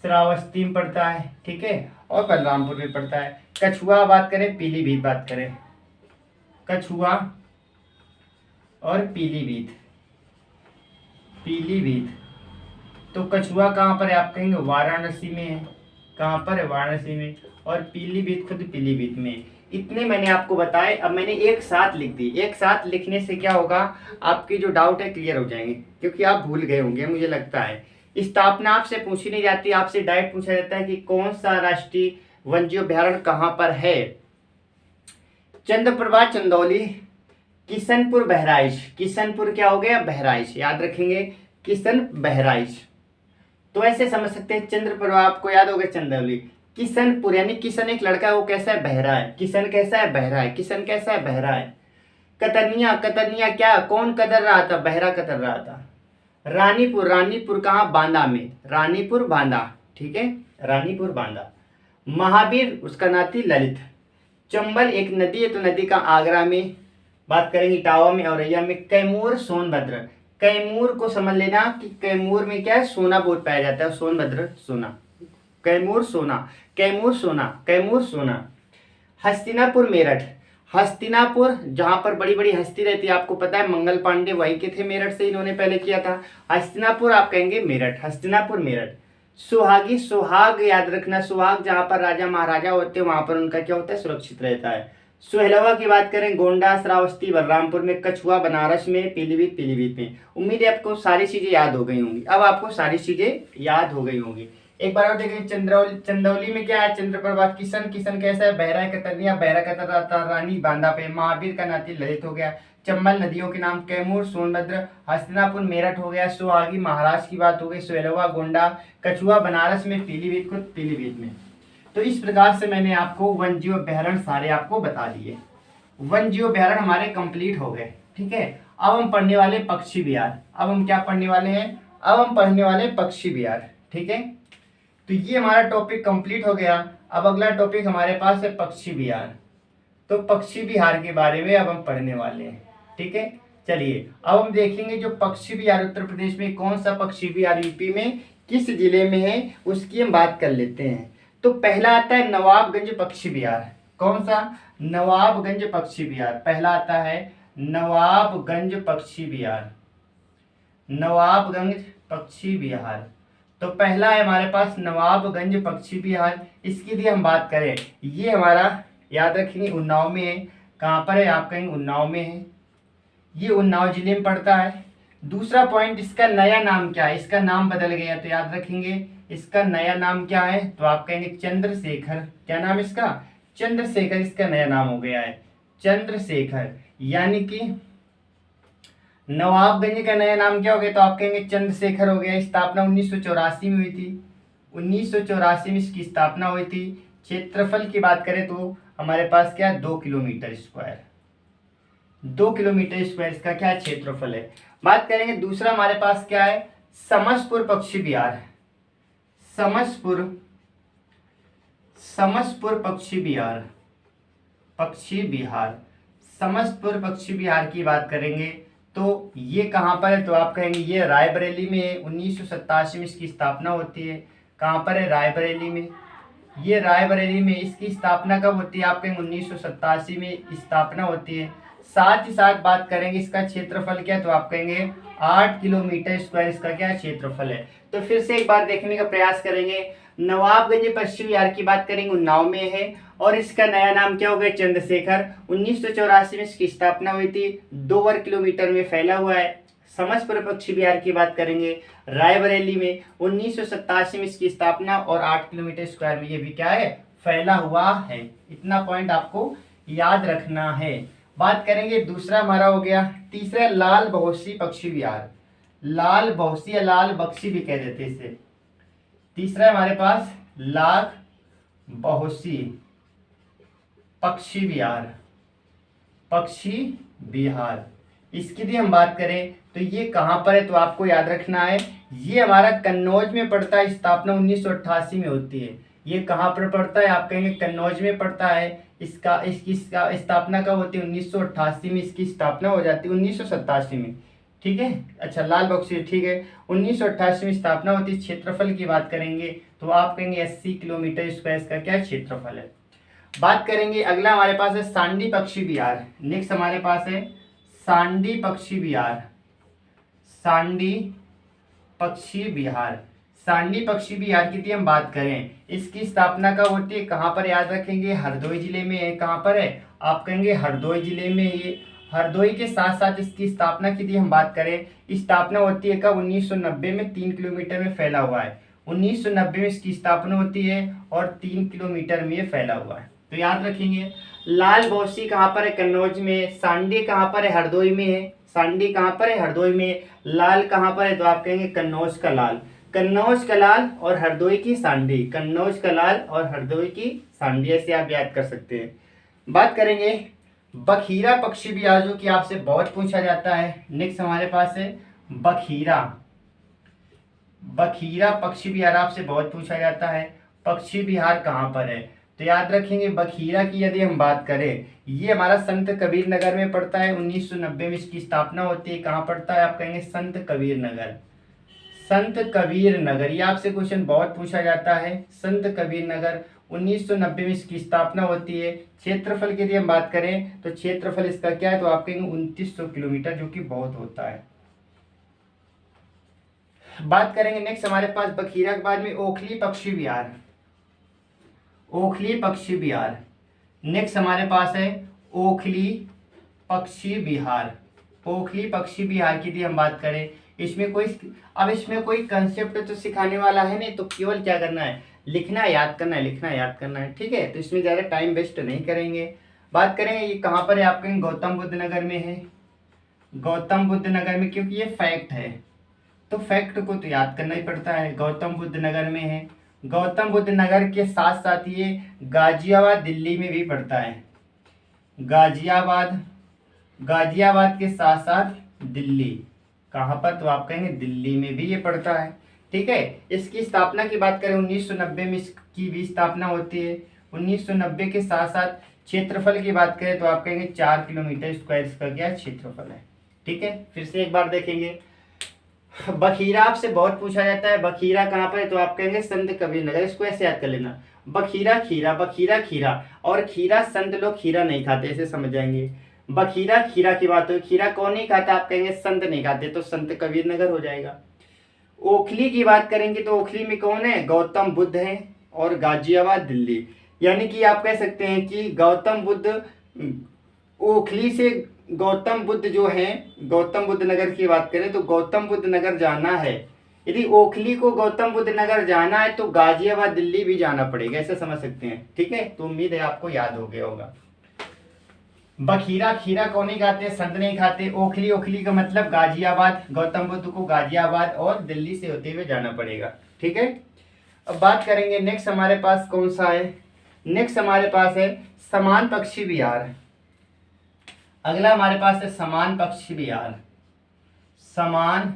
श्रावस्ती में पड़ता है, ठीक है, और बलरामपुर में पड़ता है। कछुआ बात करें, पीलीभीत बात करें, कछुआ और पीलीभीत, पीलीभीत। तो कछुआ कहाँ पर है? आप कहेंगे वाराणसी में है। कहाँ पर है? वाराणसी में। और पीलीभीत खुद पीलीभीत में। इतने मैंने आपको बताए। अब मैंने एक साथ लिख दी। एक साथ लिखने से क्या होगा, आपके जो डाउट है क्लियर हो जाएंगे, क्योंकि आप भूल गए होंगे मुझे लगता है। स्थापना आपसे पूछी नहीं जाती, आपसे डायरेक्ट पूछा जाता है कि कौन सा राष्ट्रीय वन्यजीव अभ्यारण्य कहाँ पर है। चंद्रप्रभा, चंदौली, किशनपुर, बहराइच। किशनपुर क्या हो गया? बहराइच। याद रखेंगे, किशन बहराइच। तो ऐसे समझ सकते हैं, चंद्रप्रभा आपको याद होगा, चंदौली। किशनपुर यानी किशन एक लड़का है, वो कैसा है? बहरा है। किशन कैसा है? बहरा है। किशन कैसा है? बहरा है। कतरनिया, कतरनिया क्या, कौन कतर रहा था? बहरा कतर रहा था। रानीपुर, रानीपुर कहाँ? बांदा में। रानीपुर बांदा, ठीक है, रानीपुर बांदा। महावीर, उसका नाती ललित। चंबल एक नदी है, तो नदी का आगरा में बात करेंगे, इटावा में, औरैया में। कैमूर, सोनभद्र। कैमूर को समझ लेना कि कैमूर में क्या है? सोना बहुत पाया जाता है, सोनभद्र सोना। कैमूर सोना, कैमूर सोना, कैमूर सोना। हस्तिनापुर, मेरठ। हस्तिनापुर जहां पर बड़ी बड़ी हस्ती रहती है, आपको पता है मंगल पांडे वहीं के थे, मेरठ से इन्होंने पहले किया था। हस्तिनापुर आप कहेंगे मेरठ, हस्तिनापुर मेरठ। सुहागी, सुहाग याद रखना, सुहाग जहां पर राजा महाराजा होते हैं वहां पर उनका क्या होता है? सुरक्षित रहता है। सोहलवा की बात करें, गोंडा, श्रावस्ती, बलरामपुर में। कछुआ, बनारस में। पीलीभीत, पीलीभीत में। उम्मीद है आपको सारी चीजें याद हो गई होंगी। अब आपको सारी चीजें याद हो गई होंगी। एक बार और देखें, चंदौली में क्या है? चंद्रप्रभा। किशन, किशन कैसा है? बहरा है। कतरनिया, बहरा कतर था। रानी बांदा पे। महावीर का नाती ललित हो गया। चंबल नदियों के नाम, कैमूर, सोनभद्र। हस्तिनापुर, मेरठ हो गया। सुहागी, महाराष्ट्र की बात हो गई। सोहलवा, गोंडा। कछुआ, बनारस में। पीलीभीत को पीलीभीत में। तो इस प्रकार से मैंने आपको वन्यजीव अभ्यारण्य सारे आपको बता दिए। वन्यजीव अभ्यारण्य हमारे कंप्लीट हो गए, ठीक है। अब हम पढ़ने वाले पक्षी विहार। अब हम क्या पढ़ने वाले हैं? अब हम पढ़ने वाले पक्षी विहार, ठीक है। तो ये हमारा टॉपिक कंप्लीट हो गया। अब अगला टॉपिक हमारे पास है पक्षी विहार। तो पक्षी विहार के बारे में अब हम पढ़ने वाले हैं, ठीक है। चलिए अब हम देखेंगे जो पक्षी विहार उत्तर प्रदेश में, कौन सा पक्षी विहार यूपी में किस जिले में है, उसकी हम बात कर लेते हैं। तो पहला आता है नवाबगंज पक्षी विहार। कौन सा? नवाबगंज पक्षी विहार। पहला आता है नवाबगंज पक्षी विहार। नवाबगंज पक्षी विहार। तो पहला है हमारे पास नवाबगंज पक्षी विहार। इसकी भी हम बात करें, ये हमारा याद रखेंगे उन्नाव में है। कहाँ पर है? आप कहेंगे उन्नाव में है। ये उन्नाव जिले में पड़ता है। दूसरा पॉइंट, इसका नया नाम क्या है? इसका नाम बदल गया, तो याद रखेंगे इसका नया नाम क्या है? तो आप कहेंगे चंद्रशेखर। क्या नाम इसका? चंद्रशेखर इसका नया नाम हो गया है, चंद्रशेखर। यानी कि नवाबगंज का नया नाम क्या हो गया? तो आप कहेंगे चंद्रशेखर हो गया। स्थापना 1984 में हुई थी। 1984 में इसकी स्थापना हुई थी। क्षेत्रफल की बात करें तो हमारे पास क्या है? 2 किलोमीटर स्क्वायर। 2 किलोमीटर स्क्वायर इसका क्या क्षेत्रफल है। बात करेंगे दूसरा हमारे पास क्या है? समसपुर पक्षी विहार। समसपुर, समसपुर पक्षी विहार, पक्षी विहार। समसपुर पक्षी विहार की बात करेंगे तो ये कहाँ पर है? तो आप कहेंगे ये रायबरेली में है। 1987 में इसकी स्थापना होती है। कहाँ पर है? रायबरेली में। ये रायबरेली में इसकी स्थापना कब होती है? आप कहेंगे 1987 में स्थापना होती है। साथ ही साथ बात करेंगे इसका क्षेत्रफल क्या है? तो आप कहेंगे 8 किलोमीटर स्क्वायर इसका क्या क्षेत्रफल है। तो फिर से एक बार देखने का प्रयास करेंगे। नवाबगंज पश्चिम विहार की बात करेंगे, उन्नाव में है और इसका नया नाम क्या हो गया? चंद्रशेखर। 1984 में इसकी स्थापना हुई थी। 2 वर्ग किलोमीटर में फैला हुआ है। समसपुर पक्षी विहार की बात करेंगे, रायबरेली में। 1987 में इसकी स्थापना और 8 किलोमीटर स्क्वायर में ये भी क्या है? फैला हुआ है। इतना पॉइंट आपको याद रखना है। बात करेंगे दूसरा हमारा हो गया। तीसरा लाल बहोसी पक्षी विहार। लाल बहोसी या लाल बख्शी भी कह देते हैं इसे। तीसरा है हमारे पास लाल बहोसी पक्षी विहार, पक्षी विहार। इसकी भी हम बात करें तो ये कहाँ पर है? तो आपको याद रखना है ये हमारा कन्नौज में पड़ता है। स्थापना 1988 में होती है। ये कहाँ पर पड़ता है, आप कहेंगे कन्नौज में पड़ता है। इसकी स्थापना कब होती है, 1988 में इसकी स्थापना हो जाती है, 1987 में, ठीक है। अच्छा, लाल बक्सी, ठीक है, 1988 में स्थापना होती है। क्षेत्रफल की बात करेंगे तो आप कहेंगे 80 किलोमीटर स्क्वायर का क्या क्षेत्रफल है। बात करेंगे, अगला हमारे पास है सांडी पक्षी विहार। नेक्स्ट हमारे पास है सांडी पक्षी विहार। सांडी पक्षी विहार, सांडी पक्षी विहार की यदि हम बात करें, इसकी स्थापना कब होती है, कहाँ पर, याद रखेंगे हरदोई जिले में है। कहाँ पर है, आप कहेंगे हरदोई जिले में। ये हरदोई के साथ साथ इसकी स्थापना की यदि हम बात करें, स्थापना होती है कब, 1990 में, 3 किलोमीटर में फैला हुआ है। 1990 में इसकी स्थापना होती है और 3 किलोमीटर में ये फैला हुआ है। तो याद रखेंगे, लाल बौसी कहाँ पर है, कन्नौज में। सांडी कहाँ पर है, हरदोई में है। सांडी कहाँ पर है, हरदोई में। लाल कहाँ पर है, तो आप कहेंगे कन्नौज का लाल। कन्नौज का लाल और हरदोई की सांडी, कन्नौज का लाल और हरदोई की सांडी, ऐसे आप याद कर सकते हैं। बात करेंगे बखीरा पक्षी विहार, जो कि आपसे बहुत पूछा जाता है। नेक्स्ट हमारे पास है बखीरा। बखीरा पक्षी विहार आपसे बहुत पूछा जाता है। पक्षी विहार कहाँ पर है, तो याद रखेंगे बखीरा की यदि हम बात करें, ये हमारा संत कबीर नगर में पड़ता है। 1990 में इसकी स्थापना होती है। कहाँ पड़ता है, आप कहेंगे संत कबीर नगर। संत कबीर नगर, ये आपसे क्वेश्चन बहुत पूछा जाता है। संत कबीर नगर, 1990 में इसकी स्थापना होती है। क्षेत्रफल की यदि हम बात करें तो क्षेत्रफल इसका क्या है, तो आप कहेंगे 2900 किलोमीटर, जो कि बहुत होता है। बात करेंगे नेक्स्ट हमारे पास बखीरा के बाद में ओखली पक्षी विहार। ओखली पक्षी विहार, नेक्स्ट हमारे पास है ओखली पक्षी विहार। ओखली पक्षी विहार की यदि हम बात करें, इसमें कोई कंसेप्ट तो सिखाने वाला है नहीं, तो केवल क्या करना है, लिखना याद करना है, लिखना याद करना है, ठीक है। तो इसमें ज़्यादा टाइम वेस्ट नहीं करेंगे। बात करेंगे ये कहाँ पर है, आप कहेंगे गौतम बुद्ध नगर में है। गौतम बुद्ध नगर में, क्योंकि ये फैक्ट है, तो फैक्ट को तो याद करना ही पड़ता है। गौतम बुद्ध नगर में है। गौतम बुद्ध नगर के साथ साथ ये गाजियाबाद दिल्ली में भी पड़ता है। गाजियाबाद, गाजियाबाद के साथ साथ दिल्ली, कहाँ पर, तो आप कहेंगे दिल्ली में भी ये पड़ता है, ठीक है। इसकी स्थापना की बात करें, 1990 में इसकी भी स्थापना होती है। 1990 के साथ साथ क्षेत्रफल की बात करें तो आप कहेंगे 4 किलोमीटर स्क्वायर इसका क्या क्षेत्रफल है, ठीक है। फिर से एक बार देखेंगे, बखीरा आपसे बहुत पूछा जाता है। बखीरा कहाँ पर है, तो आप कहेंगे संत कबीर नगर। इसको ऐसे याद कर लेना, बखीरा खीरा, बखीरा खीरा, और खीरा संत लोग खीरा नहीं खाते, ऐसे समझ जाएंगे। बखीरा खीरा की बात हो, खीरा कौन नहीं खाता, आप कहेंगे संत नहीं खाते, तो संत कबीर नगर हो जाएगा। ओखली की बात करेंगे तो ओखली में कौन है, गौतम बुद्ध है और गाजियाबाद दिल्ली। यानी कि आप कह सकते हैं कि गौतम बुद्ध, ओखली से गौतम बुद्ध जो है, गौतम बुद्ध नगर की बात करें तो गौतम बुद्ध नगर जाना है। यदि ओखली को गौतम बुद्ध नगर जाना है तो गाजियाबाद दिल्ली भी जाना पड़ेगा, ऐसे समझ सकते हैं, ठीक है। तो उम्मीद है आपको याद हो गया होगा। बखीरा खीरा कौन नहीं खाते, संत नहीं खाते। ओखली, ओखली का मतलब गाजियाबाद, गौतम बुद्ध को गाजियाबाद और दिल्ली से होते हुए जाना पड़ेगा, ठीक है। अब बात करेंगे नेक्स्ट हमारे पास कौन सा है, नेक्स्ट हमारे पास है समान पक्षी विहार। अगला हमारे पास है समान पक्षी विहार। समान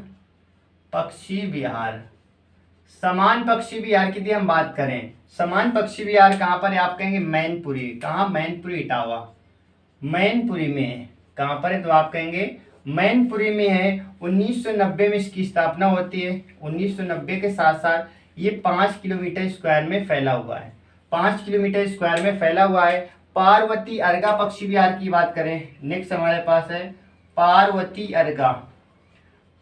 पक्षी विहार, समान पक्षी विहार की यदि हम बात करें, समान पक्षी विहार कहाँ पर है, आप कहेंगे मैनपुरी। कहाँ, मैनपुरी इटावा, मैनपुरी में है। कहाँ पर है, तो आप कहेंगे मैनपुरी में है। 1990 में इसकी स्थापना होती है। 1990 के साथ साथ ये 5 किलोमीटर स्क्वायर में फैला हुआ है। 5 किलोमीटर स्क्वायर में फैला हुआ है। पार्वती अर्गा पक्षी विहार की बात करें, नेक्स्ट हमारे पास है पार्वती अर्गा।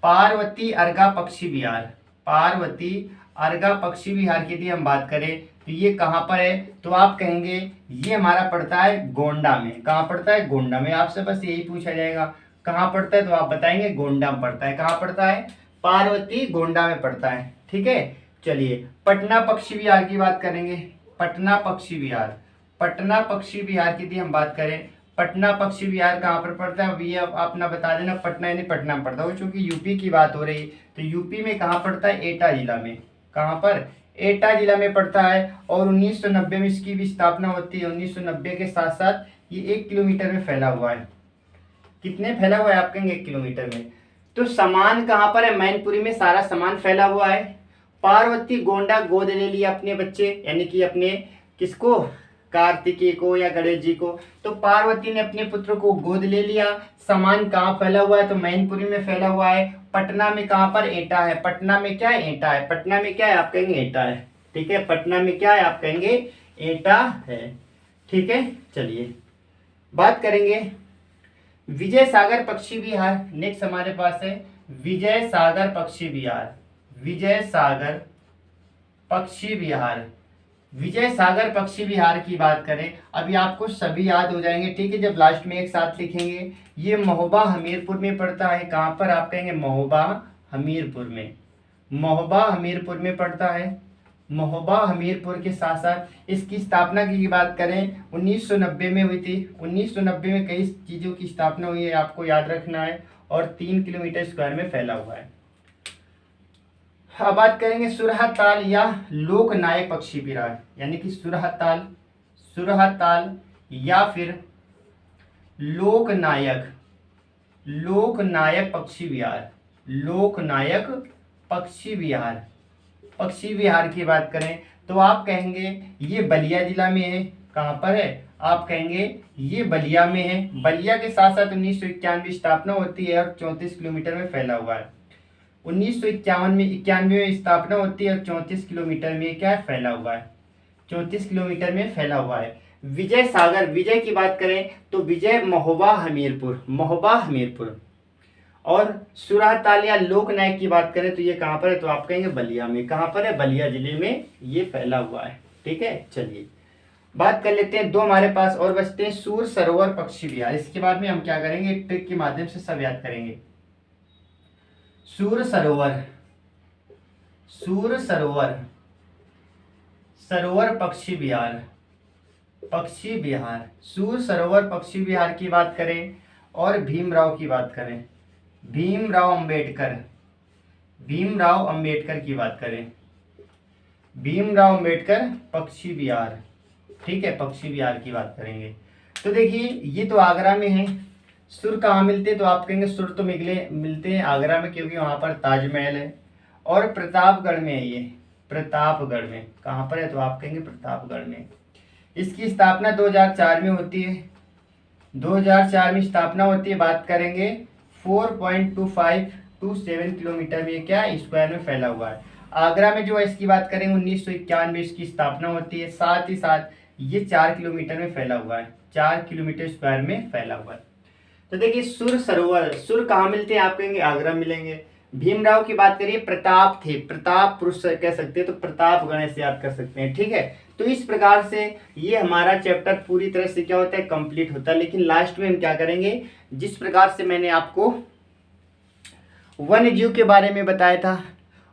पार्वती अर्गा पक्षी विहार, पार्वती अर्गा पक्षी विहार की यदि हम बात करें तो ये कहाँ पर है, तो आप कहेंगे ये हमारा पड़ता है गोंडा में। कहाँ पड़ता है, गोंडा में। आपसे बस यही पूछा जाएगा कहाँ पड़ता है, तो आप बताएंगे गोंडा में पड़ता है। कहाँ पड़ता है, पार्वती गोंडा में पड़ता है, ठीक है। चलिए पटना पक्षी विहार की बात करेंगे। पटना पक्षी विहार, पटना पक्षी विहार की यदि हम बात करें, पटना पक्षी विहार कहाँ पर पड़ता है, ये अपना बता देना। पटना यानी पटना में पड़ता है, चूंकि यूपी की बात हो रही तो यूपी में कहाँ पड़ता है, एटा जिला में। कहाँ पर, एटा जिला में पड़ता है। और 1990 में इसकी भी स्थापना होती है। 1990 के साथ साथ ये 1 किलोमीटर में फैला हुआ है। कितने फैला हुआ है, आप कहेंगे 1 किलोमीटर में। तो सामान कहाँ पर है, मैनपुरी में सारा सामान फैला हुआ है। पार्वती गोंडा गोद ले लिया अपने बच्चे, यानी कि अपने किसको, कार्तिकेय को या गणेश जी को। तो पार्वती ने अपने पुत्र को गोद ले लिया। सामान कहाँ फैला हुआ है, तो मैनपुरी में फैला हुआ है। पटना में कहाँ पर, एटा है। पटना में क्या है, एटा है। पटना में क्या है, आप कहेंगे एटा है। ठीक है, पटना में क्या है, आप कहेंगे एटा है। ठीक है, चलिए बात करेंगे विजय सागर पक्षी विहार। नेक्स्ट हमारे पास है विजय सागर पक्षी विहार। विजय सागर पक्षी विहार। विजय सागर पक्षी विहार की बात करें, अभी आपको सभी याद हो जाएंगे। ठीक है, जब लास्ट में एक साथ लिखेंगे। ये महोबा हमीरपुर में पड़ता है। कहाँ पर, आप कहेंगे महोबा हमीरपुर में। महोबा हमीरपुर में पड़ता है। महोबा हमीरपुर के साथ साथ इसकी स्थापना की बात करें 1990 में हुई थी। 1990 में कई चीज़ों की स्थापना हुई है, आपको याद रखना है। और 3 किलोमीटर स्क्वायर में फैला हुआ है। अब बात करेंगे सुरहताल या लोकनायक पक्षी विहार, यानी कि सुरहताल, सुरहताल या फिर लोकनायक, लोकनायक पक्षी विहार। लोकनायक पक्षी विहार, पक्षी विहार की बात करें तो आप कहेंगे ये बलिया जिला में है। कहाँ पर है, आप कहेंगे ये बलिया में है। बलिया के साथ साथ 1991 स्थापना होती है और 34 किलोमीटर में फैला हुआ है। 1991 में स्थापना होती है और 34 किलोमीटर में क्या है, फैला हुआ है। 34 किलोमीटर में फैला हुआ है। विजय सागर, विजय की बात करें तो विजय महोबा हमीरपुर, महोबा हमीरपुर। और सुरहताल या लोकनायक की बात करें तो ये कहाँ पर है, तो आप कहेंगे बलिया में। कहाँ पर है, बलिया जिले में ये फैला हुआ है। ठीक है, चलिए बात कर लेते हैं। दो हमारे पास और बचते हैं, सूर सरोवर पक्षी विहार। इसके बाद में हम क्या करेंगे, एक ट्रिक के माध्यम से सब याद करेंगे। सूर सरोवर, सूर सरोवर, सरोवर पक्षी विहार, पक्षी विहार। सूर सरोवर पक्षी विहार की बात करें और भीमराव की बात करें, भीमराव अंबेडकर, भीमराव अंबेडकर की बात करें, भीमराव अंबेडकर पक्षी विहार। ठीक है, पक्षी विहार की बात करेंगे तो देखिए ये तो आगरा में है। सुर कहाँ मिलते हैं, तो आप कहेंगे सुर तो मिलते हैं आगरा में, क्योंकि वहाँ पर ताजमहल है। और प्रतापगढ़ में है ये, प्रतापगढ़ में। कहाँ पर है, तो आप कहेंगे प्रतापगढ़ में। इसकी स्थापना 2004 में होती है। 2004 में स्थापना होती है। बात करेंगे 4.2527 किलोमीटर में क्या स्क्वायर में फैला हुआ है। आगरा में जो है इसकी बात करेंगे 1991 में इसकी स्थापना होती है। साथ ही साथ ये 4 किलोमीटर में फैला हुआ है, 4 किलोमीटर स्क्वायर में फैला हुआ है। तो देखिए सुर सरोवर, सुर कहाँ मिलते हैं, आप कहेंगे आगरा मिलेंगे। भीमराव की बात करिए, प्रताप थे, प्रताप पुरुष कह सकते हैं, तो प्रतापगढ़ से याद कर सकते हैं। ठीक है, तो इस प्रकार से ये हमारा चैप्टर पूरी तरह से क्या होता है, कंप्लीट होता है। लेकिन लास्ट में हम क्या करेंगे, जिस प्रकार से मैंने आपको वन्य जीव के बारे में बताया था,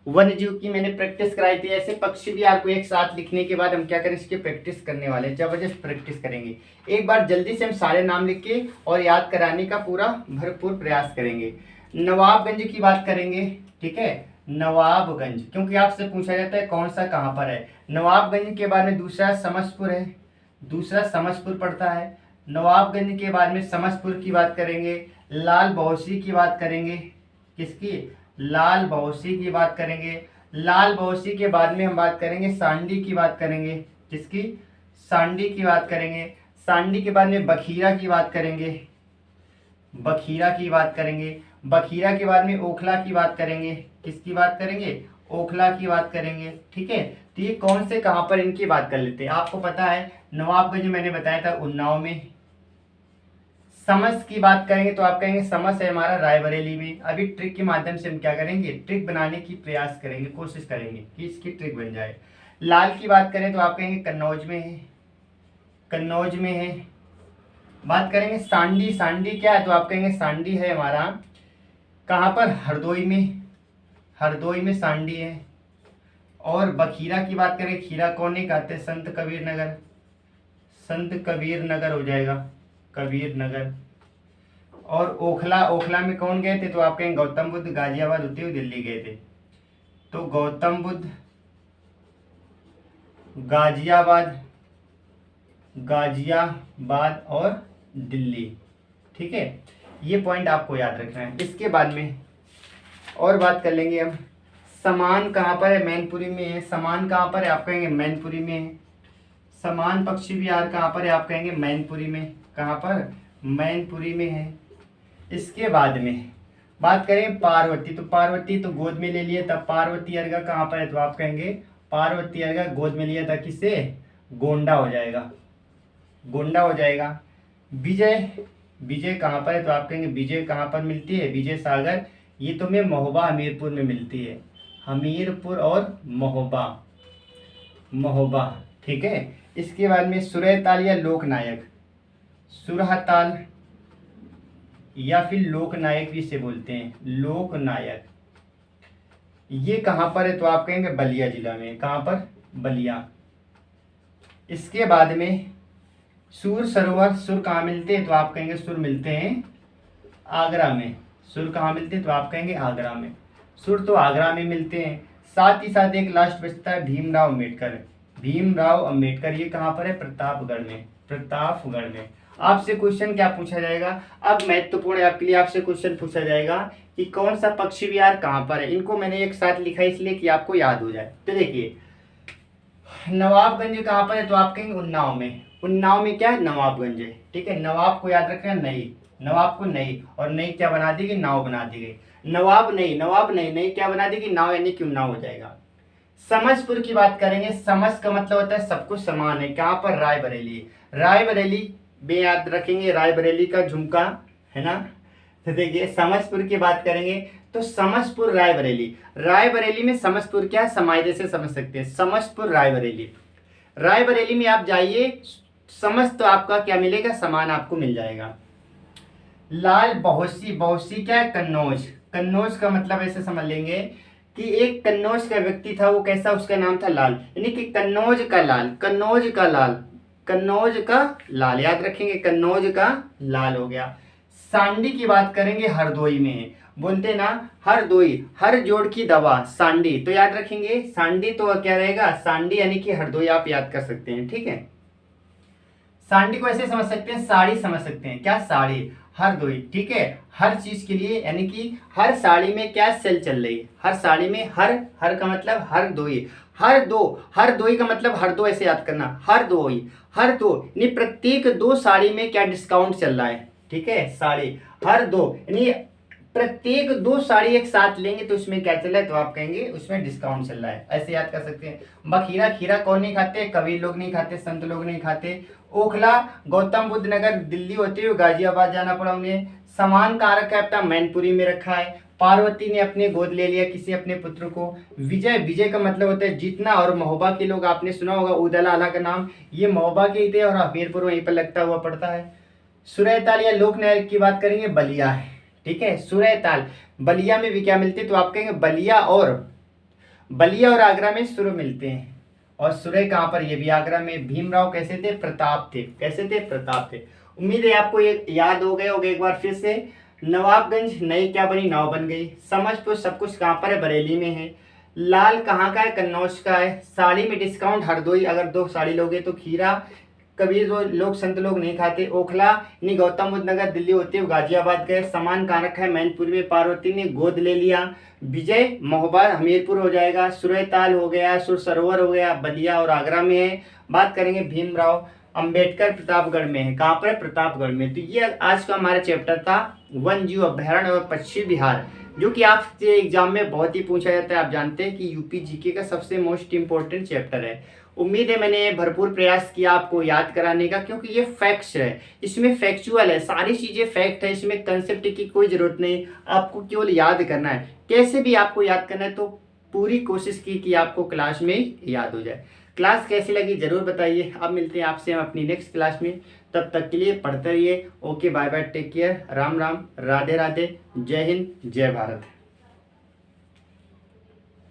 वन्य जीव की मैंने प्रैक्टिस कराई थी। ऐसे पक्षी विहार को एक साथ लिखने के बाद हम क्या करें, इसकी प्रैक्टिस करने वाले हैं, जबरदस्त प्रैक्टिस करेंगे। एक बार जल्दी से हम सारे नाम लिख के और याद कराने का पूरा भरपूर प्रयास करेंगे। नवाबगंज की बात करेंगे। ठीक है, नवाबगंज, क्योंकि आपसे पूछा जाता है कौन सा कहाँ पर है। नवाबगंज के बाद में दूसरा समस्तपुर है, दूसरा समस्तपुर पड़ता है। नवाबगंज के बाद में समस्तपुर की बात करेंगे। लाल बहोसी की बात करेंगे, किसकी, लाल बहोसी की बात करेंगे। लाल बहोसी के बाद में हम बात करेंगे सांडी की बात करेंगे, किसकी, सांडी की बात करेंगे। सांडी के बाद में बखीरा की बात करेंगे, बखीरा की बात करेंगे। बखीरा के बाद में ओखला की बात करेंगे, किसकी बात करेंगे, ओखला की बात करेंगे। ठीक है, तो ये कौन से कहाँ पर, इनकी बात कर लेते हैं। आपको पता है नवाबगंज मैंने बताया था उन्नाव में। समस की बात करेंगे तो आप कहेंगे समस है हमारा रायबरेली में। अभी ट्रिक के माध्यम से हम क्या करेंगे, ट्रिक बनाने की प्रयास करेंगे, कोशिश करेंगे कि इसकी ट्रिक बन जाए। लाल की बात करें तो आप कहेंगे कन्नौज में है, कन्नौज में है। बात करेंगे सांडी, सांडी क्या है, तो आप कहेंगे सांडी है हमारा कहाँ पर, हरदोई में, हरदोई में सांडी है। और बखीरा की बात करें, खीरा कौन कहते हैं, संत कबीर नगर, संत कबीर नगर हो जाएगा, कबीर नगर। और ओखला, ओखला में कौन गए थे, तो आप कहेंगे गौतम बुद्ध गाजियाबाद होते हुए दिल्ली गए थे। तो गौतम बुद्ध गाजियाबाद, गाजियाबाद और दिल्ली। ठीक है, ये पॉइंट आपको याद रखना है। इसके बाद में और बात कर लेंगे हम समान कहाँ पर है? मैनपुरी में है। समान कहाँ पर है? आप कहेंगे मैनपुरी में है। समान पक्षी विहार कहाँ पर है? आप कहेंगे मैनपुरी में। कहाँ पर? मैनपुरी में है। इसके बाद में बात करें पार्वती, तो पार्वती तो गोद में ले लिए, तब पार्वती अर्घा कहाँ पर है? तो आप कहेंगे पार्वती अर्घा गोद में लिया था, किससे? गोंडा हो जाएगा, गोंडा हो जाएगा। विजय, विजय कहाँ पर है? तो आप कहेंगे विजय कहाँ पर मिलती है? विजय सागर, ये तो में महोबा हमीरपुर में मिलती है। हमीरपुर और महोबा, महोबा, ठीक है। इसके बाद में सुरहताल या लोकनायक, सुरहताल या फिर लोकनायक भी इसे बोलते हैं, लोकनायक, ये कहाँ पर है? तो आप कहेंगे बलिया जिला में। कहाँ पर? बलिया। इसके बाद में सुर सरोवर, सुर कहाँ मिलते हैं? तो आप कहेंगे सुर मिलते हैं आगरा में। सुर कहाँ मिलते हैं? तो आप कहेंगे आगरा में। सुर तो आगरा में मिलते हैं। साथ ही साथ एक लास्ट बचता है भीमराव अम्बेडकर। भीमराव अम्बेडकर, ये कहाँ पर है? प्रतापगढ़ में, प्रतापगढ़ में। आपसे क्वेश्चन क्या पूछा जाएगा? अब महत्वपूर्ण है आपके लिए, आपसे क्वेश्चन पूछा जाएगा कि कौन सा पक्षी विहार कहाँ पर है। इनको मैंने एक साथ लिखा है इसलिए कि आपको याद हो जाए। तो देखिए नवाबगंज कहाँ पर है? तो आप कहेंगे उन्नाव में। उन्नाव में क्या है? नवाबगंज है, ठीक है। नवाब को याद रखना, नई, नवाब को नई, और नई क्या बना दी गई? नाव बना दी गई। नवाब नई, नवाब नई, नई क्या बना दी गई? नाव, यानी कि उन्नाव हो जाएगा। समसपुर की बात करेंगे। समस का मतलब होता है सब कुछ समान है। कहाँ पर? रायबरेली। रायबरेली में याद रखेंगे रायबरेली का झुमका, है ना। तो देखिए समसपुर की बात करेंगे तो समसपुर रायबरेली, रायबरेली में समसपुर क्या है? समाये से समझ सकते हैं, समसपुर रायबरेली। रायबरेली में आप जाइए, समस्त तो आपका क्या मिलेगा? समान आपको मिल जाएगा। लाल बहोसी, बहोसी क्या है? कन्नौज। कन्नौज का मतलब ऐसे समझ लेंगे कि एक कन्नौज का व्यक्ति था, वो कैसा? उसका नाम था लाल, यानी कि कन्नौज का लाल, कन्नौज का लाल, कन्नौज का लाल, याद रखेंगे कन्नौज का लाल हो गया। सांडी की बात करेंगे, हरदोई में है। बोलते ना हरदोई, हर जोड़ की दवा सांडी, तो याद रखेंगे सांडी तो क्या रहेगा? सांडी यानी कि हरदोई, आप याद कर सकते हैं, ठीक है। सांडी को ऐसे समझ सकते हैं, साड़ी समझ सकते हैं। क्या? साड़ी, हरदोई, ठीक है। हर चीज के लिए, यानी कि हर साड़ी में क्या सेल चल रही है? हर साड़ी में हर, हर का मतलब हर दोई, हर दो, हर दोई का मतलब हर दो, ऐसे याद करना, हर दोई, हर दो, यानी प्रत्येक दो साड़ी में क्या डिस्काउंट चल रहा है, ठीक है। साड़ी हर दो, यानी प्रत्येक दो साड़ी एक साथ लेंगे तो उसमें क्या चल रहा है? तो आप कहेंगे उसमें डिस्काउंट चल रहा है, ऐसे याद कर सकते हैं। बखीरा, खीरा कौन नहीं खाते? कबीर लोग नहीं खाते, संत लोग नहीं खाते। ओखला, गौतम बुद्ध नगर, दिल्ली होते हुए गाजियाबाद जाना पड़ा उन्हें। समान कहाँ रखा है? अपना मैनपुरी में रखा है। पार्वती ने अपने गोद ले लिया किसी अपने पुत्र को। विजय, विजय का मतलब होता है जीतना, और महोबा के लोग आपने सुना होगा उदला आला का नाम, ये महोबा के ही थे और हमीरपुर वहीं पर लगता हुआ पड़ता है। सुरहताल या लोकनायक की बात करेंगे, बलिया है, ठीक है। सुरहताल, बलिया में भी क्या मिलते हैं? तो आप कहेंगे बलिया और आगरा में सुर मिलते हैं। और सुरह कहाँ पर? ये भी आगरा में। भीमराव कैसे थे? प्रताप थे। कैसे थे? प्रताप थे। उम्मीद है आपको ये याद हो गए होंगे। एक बार फिर से, नवाबगंज नई क्या बनी? नाव बन गई। समझ सब कुछ कहाँ पर है? बरेली में है। लाल कहाँ का है? कन्नौज का है। साड़ी में डिस्काउंट हरदोई, अगर दो साड़ी लोगे तो। खीरा कबीर लोग संत लोग नहीं खाते। ओखला यानी गौतम बुद्ध नगर, दिल्ली होते हुए गाजियाबाद गए। सामान कहाँ रखा है? मैनपुरी में। पार्वती ने गोद ले लिया। विजय महोबा हमीरपुर हो जाएगा। सुरहताल हो गया, सुर सरोवर हो गया, बलिया और आगरा में है। बात करेंगे भीमराव अंबेडकर, प्रतापगढ़ में है। कहाँ पर? प्रतापगढ़ में। तो ये आज का हमारा चैप्टर था वन्य जीव अभ्यारण्य और पक्षी विहार, जो कि आपसे एग्जाम में बहुत ही पूछा जाता है। आप जानते हैं कि यूपी जीके का सबसे मोस्ट इंपॉर्टेंट चैप्टर है। उम्मीद है मैंने भरपूर प्रयास किया आपको याद कराने का, क्योंकि ये फैक्ट्स है, इसमें फैक्चुअल है, सारी चीजें फैक्ट है, इसमें कंसेप्ट की कोई जरूरत नहीं, आपको केवल याद करना है। कैसे भी आपको याद करना है तो पूरी कोशिश की कि आपको क्लास में याद हो जाए। क्लास कैसी लगी जरूर बताइए। अब मिलते हैं आपसे हम अपनी नेक्स्ट क्लास में, तब तक के लिए पढ़ते रहिए। Okay, bye bye, take care, Ram Ram, Radhe Radhe, जय हिंद, जय भारत।